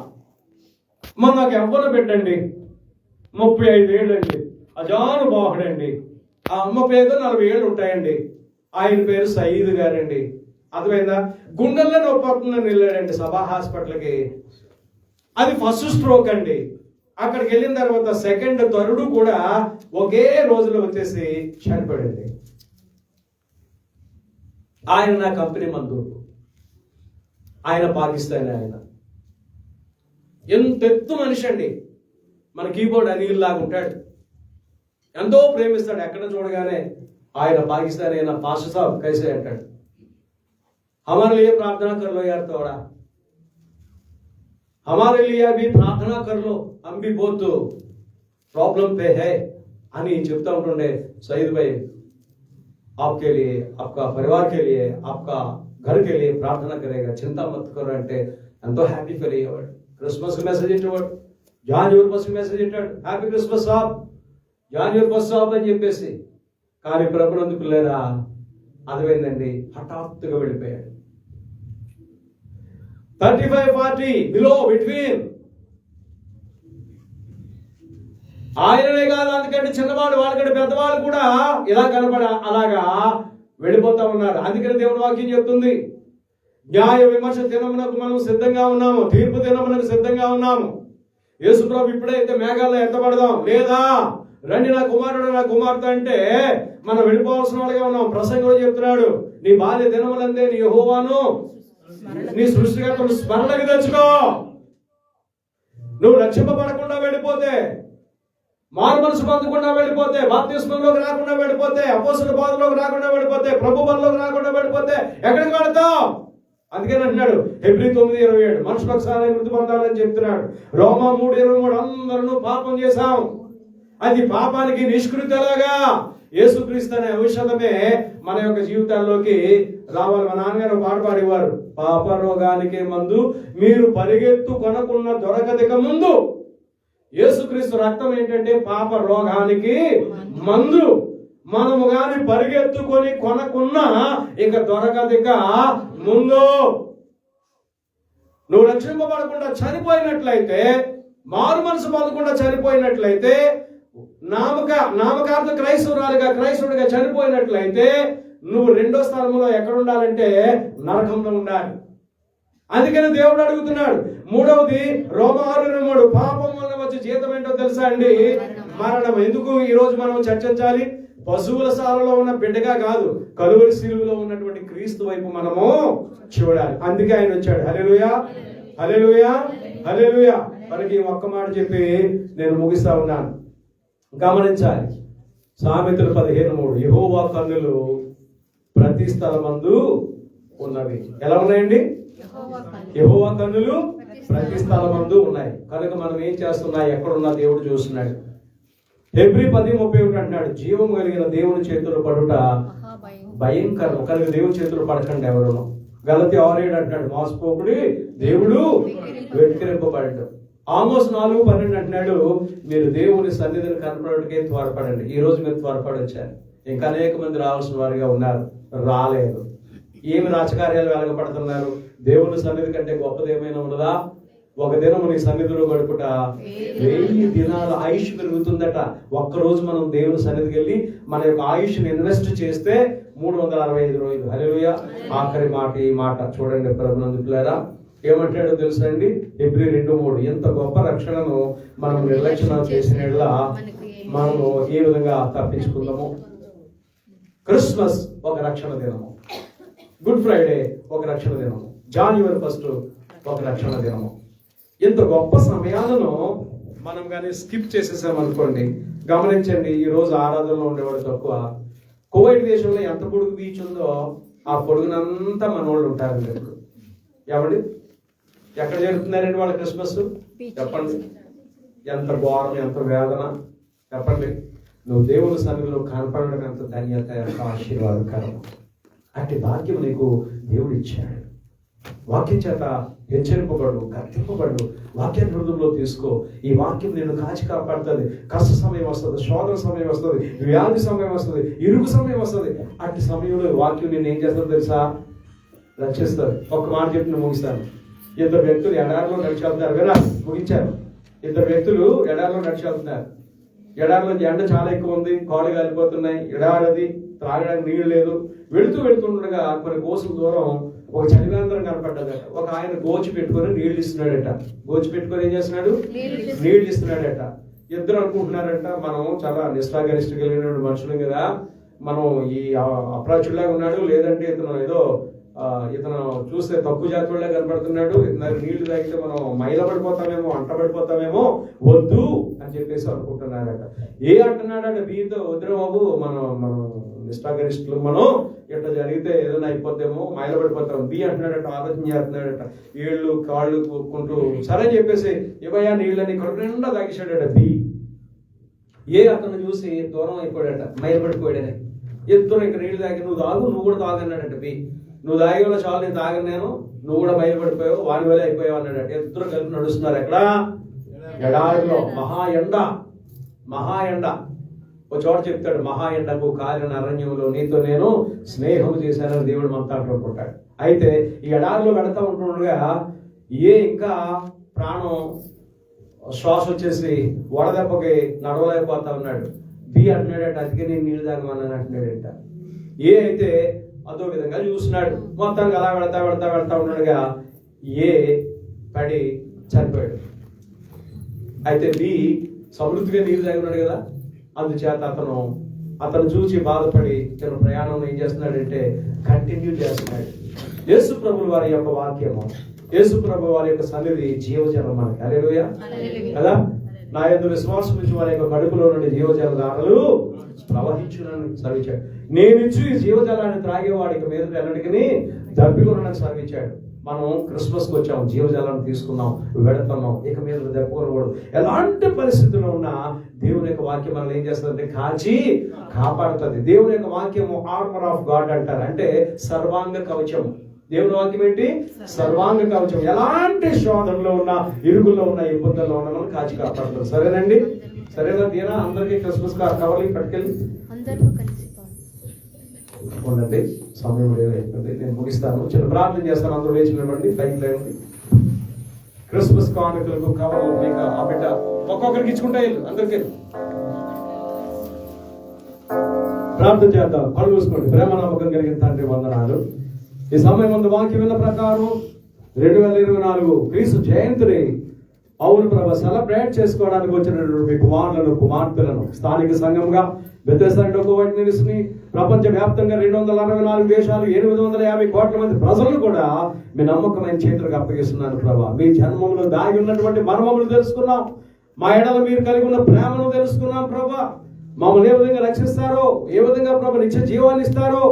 మరి నాకు ఎవ్వరు పెట్టండి 35 ఏళ్ళండి, అజానుబాహుడండి, 35-40 ఏళ్ళు ఉంటాయండి. ఆయన పేరు సయీద్ గారండి. అర్థమైందా? గుండెల్లో నొప్పి వస్తుందని వెళ్ళాడండి సభా హాస్పిటల్కి. అది ఫస్ట్ స్ట్రోక్ అండి. అక్కడికి వెళ్ళిన తర్వాత సెకండ్ థర్డ్ కూడా ఒకే రోజులో వచ్చేసి చనిపోయింది. ఆయన నా కంపెనీ మందు, ఆయన పాకిస్తాన్. ఆయన ఎంత ఎత్తు మనిషి అండి. మన కీబోర్డ్ అనిల్ లాగా ఉంటాడు. ఎంతో ప్రేమిస్తాడు. ఎక్కడ చూడగానే ఆయన పాకిస్తాన్ అయినా పాస్టర్ సాబ్ కైసే అంటాడు. हमारे लिए प्रार्थना कर लो यार, थोड़ा हमारे लिए भी प्रार्थना कर लो, हम भी बहुत प्रॉब्लम पे है అని చెప్తా ఉంటుండే. సయీద్ భాయ్ आपके लिए, आपका परिवार के लिए, आपका घर के लिए प्रार्थना करेगा, चिंता मत करो అంటే ఎంతో హ్యాపీ ఫీల్ అయ్యేవాడు. క్రిస్మస్ మెసేజ్ ఇచ్చేవాడు. జాన్యువరి ఫస్ట్ మెసేజ్ ఇచ్చాడు, హ్యాపీ క్రిస్మస్ సాబ్, జాన్యువరి ఫస్ట్ సాబ్ అని చెప్పేసి. కానీ ప్రభునందు పిల్లరా అర్థమైందండి, హఠాత్తుగా వెళ్ళిపోయాడు. 35-40 బిలో బిట్వీన్. ఆయననే కాదు, అందుకంటే చిన్నవాళ్ళు, వాళ్ళకంటే పెద్దవాళ్ళు కూడా ఇలా అలాగా వెళ్ళిపోతా ఉన్నారు. అందుకని దేవుని వాక్యం చెప్తుంది, న్యాయ విమర్శ దినమునకు మనం సిద్ధంగా ఉన్నాము, తీర్పు దినమునకు సిద్ధంగా ఉన్నాము. యేసుప్రభు ఇప్పుడైతే మేఘాల్లో ఎత్తబడదాం లేదా, రండి నా కుమారుడు నా కుమార్తె అంటే మనం వెళ్ళిపోవాల్సిన వాళ్ళగా ఉన్నాం. ప్రసంగంలో చెప్తున్నాడు, నీ బాల్య దినములందే నీ యెహోవాను నీ సృష్టికర్తను స్మరణకు తెచ్చుకో. నువ్వు రక్షింపబడకుండా వెళ్ళిపోతే మారు మనసు పొందకుండా వెళ్ళిపోతే, బాప్తిస్మంలోకి రాకుండా వెళ్ళిపోతే, అపోస్తల బోధలోకి రాకుండా వెళ్ళిపోతే, ప్రభు బలంలోకి రాకుండా వెళ్ళిపోతే ఎక్కడికి వెళతాం? అందుకని అంటున్నాడు హెబ్రీ 9:27 మనుషులు ఒకసారి మృతి పొందాలని చెప్తున్నాడు. రోమా 3:23 అందరూ పాపం చేశాం. అది పాపానికి నిష్కృతి ఎలాగా? యేసుక్రీస్తు అనే ఔషధమే మన యొక్క జీవితాల్లోకి రావాలి. మా నాన్నగారు పాట పాడేవారు, పాప రోగానికి మందు మీరు పరిగెత్తు కొనకున్న దొరకదిక ముందు. యేసుక్రీస్తు రక్తం ఏంటంటే పాప రోగానికి మందు. మనము గాని పరిగెత్తుకొని కొనకున్నా ఇక దొరకదిక ముందు. నువ్వు రక్షింపబడకుండా చనిపోయినట్లయితే, మారు మనసు పొందకుండా చనిపోయినట్లయితే, నామకార్థ క్రైస్తవుడిగా చనిపోయినట్లయితే నువ్వు రెండో స్థానంలో ఎక్కడ ఉండాలంటే నరకంలో ఉండాలి. అందుకని దేవుడు అడుగుతున్నాడు. మూడవది రోమా 6:23 పాపం వల్ల వచ్చే జీతం ఏంటో తెలుసా అండి? మరణం. ఎందుకు ఈ రోజు మనం చర్చించాలి? పశువుల సాలలో ఉన్న బిడ్డగా కాదు, కలువరి శిలువలో ఉన్నటువంటి క్రీస్తు వైపు మనము చూడాలి. అందుకే ఆయన వచ్చాడు. హల్లెలూయా, హల్లెలూయా, హల్లెలూయా. మనకి ఒక్క మాట చెప్పి నేను ముగిస్తా ఉన్నాను. గమనించాలి. సామెతలు 15:3 యెహోవా కన్నులు ప్రతి స్థలమందు ఉన్నవి. ఎలా ఉన్నాయండి? యెహోవా కన్నులు ప్రతి స్థలమందు ఉన్నాయి. కనుక మనం ఏం చేస్తున్నాం, ఎక్కడున్నా దేవుడు చూస్తున్నాడు. హెబ్రీ 10:31 అంటున్నాడు, జీవం కలిగిన దేవుని చేతులు పడుట భయంకరం. కనుక దేవుని చేతులు పడకండి ఎవరు. గలతీ 6:7 అంటున్నాడు, మోసపోకుడి దేవుడు వెక్కిరింపబడ్డాడు. ఆమోస్ 4:12 అంటున్నాడు, మీరు దేవుని సన్నిధిని కనపడకే త్వరపడండి. ఈ రోజు మీరు త్వరపడొచ్చారు. ఇంకా అనేక మంది రావాల్సిన వారిగా ఉన్నారు, రాలేదు. ఏమి రాజకార్యాలు వెలగపడుతున్నారు? దేవుని సన్నిధి కంటే గొప్పది ఏమైనా ఉన్నదా? ఒక దినం నీ సన్నిధిలో గడుపుట 1000 దినాల ఆయుష్ పెరుగుతుందట. ఒక్కరోజు మనం దేవుని సన్నిధికి వెళ్ళి మన యొక్క ఆయుష్ని ఇన్వెస్ట్ చేస్తే 365 రోజులు. హల్లెలూయా. ఆఖరి మాట ఈ మాట చూడండి ప్రభునందుకులారా, ఏమంటాడో తెలుసా అండి? హెబ్రీ 2:3 ఎంత గొప్ప రక్షణను మనం నిర్లక్ష్యం చేసినట్లా మనము ఏ విధంగా తప్పించుకుందాము. క్రిస్మస్ ఒక రక్షణ దినము, గుడ్ ఫ్రైడే ఒక రక్షణ దినము, జాన్యువరి 1 ఒక రక్షణ దినము. ఇంత గొప్ప సమయాలను మనం కానీ స్కిప్ చేసేసామనుకోండి. గమనించండి, ఈ రోజు ఆరాధనలో ఉండేవాడు తక్కువ. కువైట్ దేశంలో ఎంత పొడుగు బీచ్ ఉందో ఆ పొడుగునంతా మన వాళ్ళు ఉంటారండి. ఇప్పుడు ఏమండి ఎక్కడ జరుగుతున్నారండి వాళ్ళ క్రిస్మస్? చెప్పండి. ఎంత ఘోరం, ఎంత వేదన చెప్పండి. నువ్వు దేవుని సన్నిధిలో కనపడడం ఎంత ధన్యత, ఎంత ఆశీర్వాదకరం. అట్టి భాగ్యం నీకు దేవుడు ఇచ్చాడు. వాక్యం చేత హెచ్చరింపబడు, గర్తింపబడు, వాక్యాన్ని హృదయంలో తీసుకో. ఈ వాక్యం నేను కాచి కాపాడుతుంది. కష్ట సమయం వస్తుంది, శోధన సమయం వస్తుంది, వ్యాధి సమయం వస్తుంది, ఇరుగు సమయం వస్తుంది. అట్టి సమయంలో వాక్యం నేను ఏం చేస్తాను తెలుసా? రక్షిస్తుంది. ఒక మాట చెప్పి నేను ముగిస్తాను. 2 వ్యక్తులు ఎడారిలో నడిచి వెళ్తున్నారు కదా, ముగించారు. 2 వ్యక్తులు ఎడారిలో నడిచి వెళ్తున్నారు. ఎడారిలో ఎండ చాలా ఎక్కువ ఉంది, కాళ్ళు కాలిపోతున్నాయి, ఎడారది, త్రాగడానికి నీళ్ళు లేదు. వెళుతుండగా కొన్ని కోసుల దూరం ఒక చలివేంద్రం కనపడ్డదట. ఒక ఆయన గోచి పెట్టుకొని నీళ్లు ఇస్తున్నాడట. గోచి పెట్టుకొని ఏం చేస్తున్నాడు? నీళ్లు ఇస్తున్నాడట. ఇద్దరు అనుకుంటున్నారంట, మనం చాలా నిష్ఠాగరిష్ట కలిగిన మనుషులు కదా, మనం ఈ అప్రాచుల్లాగా ఉన్నాడు, లేదంటే ఇతను చూస్తే తక్కువ జాతుల్లా కనపడుతున్నాడు, ఇతను నీళ్లు తాగితే మనం మైల పడిపోతామేమో, అంట పడిపోతామేమో, వద్దు అని చెప్పేసి అనుకుంటున్నారట. అంటున్నాడట బీతో, వద్దురా బాబు, మనం నిష్ఠాగరిష్ఠులు, మనం ఇట్లా జరిగితే ఏదైనా అయిపోతేమో, మైల పడిపోతాం. బి అంటున్నాడట, ఆలోచన చేస్తున్నాడట, ఏళ్ళు కాళ్ళు కొట్టుకుంటూ సరే చెప్పేసి ఇవయా నీళ్ళని కడుపు నిండా తాగేశాడట. బి అతను చూసి దూరం అయిపోయాడట, మైల పడిపోయాడని. ఇద్దరు ఇక్కడ నీళ్ళు తాగి, నువ్వు తాగు, నువ్వు కూడా తాగన్నాడట. బి నువ్వు తాగే వల్ల చాలు, నేను తాగను, నేను, నువ్వు కూడా బయలుపడిపోయావు, వాని వల్ల అయిపోయావు అన్నాడట. ఇద్దరు కలిపి నడుస్తున్నారు. ఎక్కడ? ఎడారిలో. మహా ఎండ. ఒక చోట చెప్తాడు, మహా ఎండకు కాలిన అరణ్యంలో నీతో నేను స్నేహం చేశానని దేవుడు మాట్లాడుకుంటాడు. అయితే ఈ ఎడారిలో వెళతా ఉంటుండగా ఇంకా ప్రాణం శ్వాస వచ్చేసి వడదెబ్బకి నడవలేకపోతా ఉన్నాడు. బి అంటున్నాడట, అందుకే నేను నీళ్ళు తాగమన్నాను అంటున్నాడట. అయితే అదో విధంగా చూస్తున్నాడు. మొత్తానికి అలా వెళ్తా ఉన్నాడుగా పడి చనిపోయాడు. అయితే బి సమృద్ధిగా నీళ్ళు తాగి ఉన్నాడు కదా, అందుచేత అతను చూసి బాధపడి తన ప్రయాణం ఏం చేస్తున్నాడంటే కంటిన్యూ చేస్తున్నాడు. యేసు ప్రభువు వారి యొక్క వాక్యము, యేసు ప్రభు వారి యొక్క సన్నిధి జీవజలం మనకి. హల్లెలూయా కదా. నా యందు విశ్వాసం నుంచి వారి యొక్క కడుపులో నుండి జీవజలధారలు ప్రవహించునని సెలవిచ్చాడు. నేనిచ్చు ఈ జీవజలాన్ని త్రాగేవాడికి మీద ఎన్నటికీ దప్పికొనని సెలవిచ్చాడు. మనం క్రిస్మస్ కి వచ్చాం, జీవజలాన్ని తీసుకున్నాం, వెళుతున్నాం, ఇక మీద దప్పుకోకూడదు. ఎలాంటి పరిస్థితుల్లో ఉన్నా దేవుని యొక్క వాక్యం మనల్ని ఏం చేస్తుందంటే కాచి కాపాడుతుంది. దేవుని యొక్క వాక్యము ఆర్మర్ ఆఫ్ గాడ్ అంటారు, అంటే సర్వాంగ కవచం. దేవుని వాక్యం ఏంటి? సర్వాంగ కవచం. ఎలాంటి శోధనలో ఉన్నా, ఇరుగుల్లో ఉన్న, ఇబ్బందుల్లో ఉన్న మనం కాచి కాపాడుతుంది. సరేనండి, సరేనా తీరా? అందరికీ క్రిస్మస్ కవర్లు పట్టుకెళ్ళి ఉండండి. సమయం అయిపోయింది, నేను ముగిస్తాను. చిన్న ప్రార్థన చేస్తాను. అందరూ లేచి నిలబడండి, పైకి లేవండి. క్రిస్మస్ కానుకలకు కవర్లు మీకు ఆ బిడ్డ ఒక్కొక్కరికి ఇచ్చుకుంటా వెళ్ళు. అందరికీ ప్రార్థన చేద్దాం. కళ్ళు చూసుకోండి. ప్రేమ నమ్మకం కలిగిన తండ్రి వందనాలు. ఈ సమయం ముందు వాక్యం విన్న ప్రకారం 2024 క్రీస్తు జయంతిని అవును ప్రభా సెలబ్రేట్ చేసుకోవడానికి వచ్చినటువంటి మీ కుమారులను, కుమార్తెలను స్థానిక సంఘంగా బెతెస్దా ప్రపంచ వ్యాప్తంగా 264 దేశాలు 850 కోట్ల మంది ప్రజలను కూడా మీ నమ్మకమైన చేతులకు అప్పగిస్తున్నాను ప్రభా. మీ జన్మంలో దాగి ఉన్నటువంటి మర్మములు తెలుసుకున్నాం. మా ఎడల మీరు కలిగి ఉన్న ప్రేమను తెలుసుకున్నాం ప్రభా. మమ్మల్ని ఏ విధంగా రక్షిస్తారో, ఏ విధంగా ప్రభు నిత్య జీవాన్ని ఇస్తారో,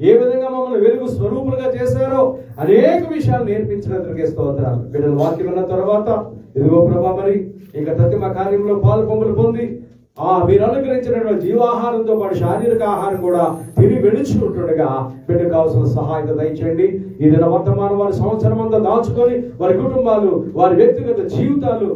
ఏ విధంగా మమ్మల్ని వెలుగు స్వరూపులుగా చేశారో అనేక విషయాలు నేర్పించినందుకే స్తోత్రాలు. బిడ్డల వాక్యం విన్న తర్వాత ఇదిగో ప్రభా మరి ఇక ప్రతిమ కార్యంలో పాలు పొంగులు పొంది మీరు అనుగ్రహించినటువంటి జీవాహారంతో పాటు శారీరక ఆహారం కూడా తిని వెలుచుకుంటుండగా బిడ్డకు కావాల్సిన సహాయం దయచేయండి. ఈ దిన వర్తమానం వారి సంవత్సరం అంతా దాచుకొని వారి కుటుంబాలు, వారి వ్యక్తిగత జీవితాలు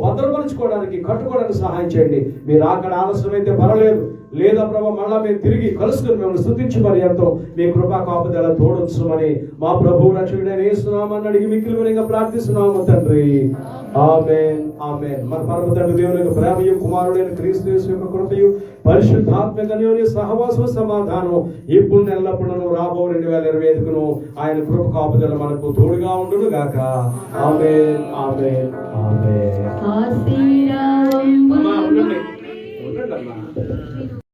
భద్రపరుచుకోవడానికి, కట్టుకోవడానికి సహాయం చేయండి. మీరు అక్కడ ఆలస్యమైతే పర్వాలేదు, లేదా ప్రభా మళ్ళా మేము తిరిగి కలుసుకుని మిమ్మల్ని స్తుతించి పర్యంతం మీ కృపా కాపుదల తోడుంచమని మా ప్రభువు రక్షకుడైన యేసునామమున అడిగి మిక్కిలి వినయంగా ప్రార్థిస్తున్నాము తండ్రి. ఆమేన్, ఆమేన్. మన పరమ తండ్రి దేవుని యొక్క ప్రేమయు, కుమారుడైన క్రీస్తు యేసు యొక్క కృపయు, పరిశుద్ధాత్మ అన్యోన్య సహవాసము, సమాధానం ఇప్పుడు ఎల్లప్పుడూ రాబో 2025 ఆయన కృప కాపుదల మనకు తోడుగా ఉండును గాక. ఆమేన్, ఆమేన్, ఆమేన్. ఆశీర్వాదం ఉండండి అమ్మా.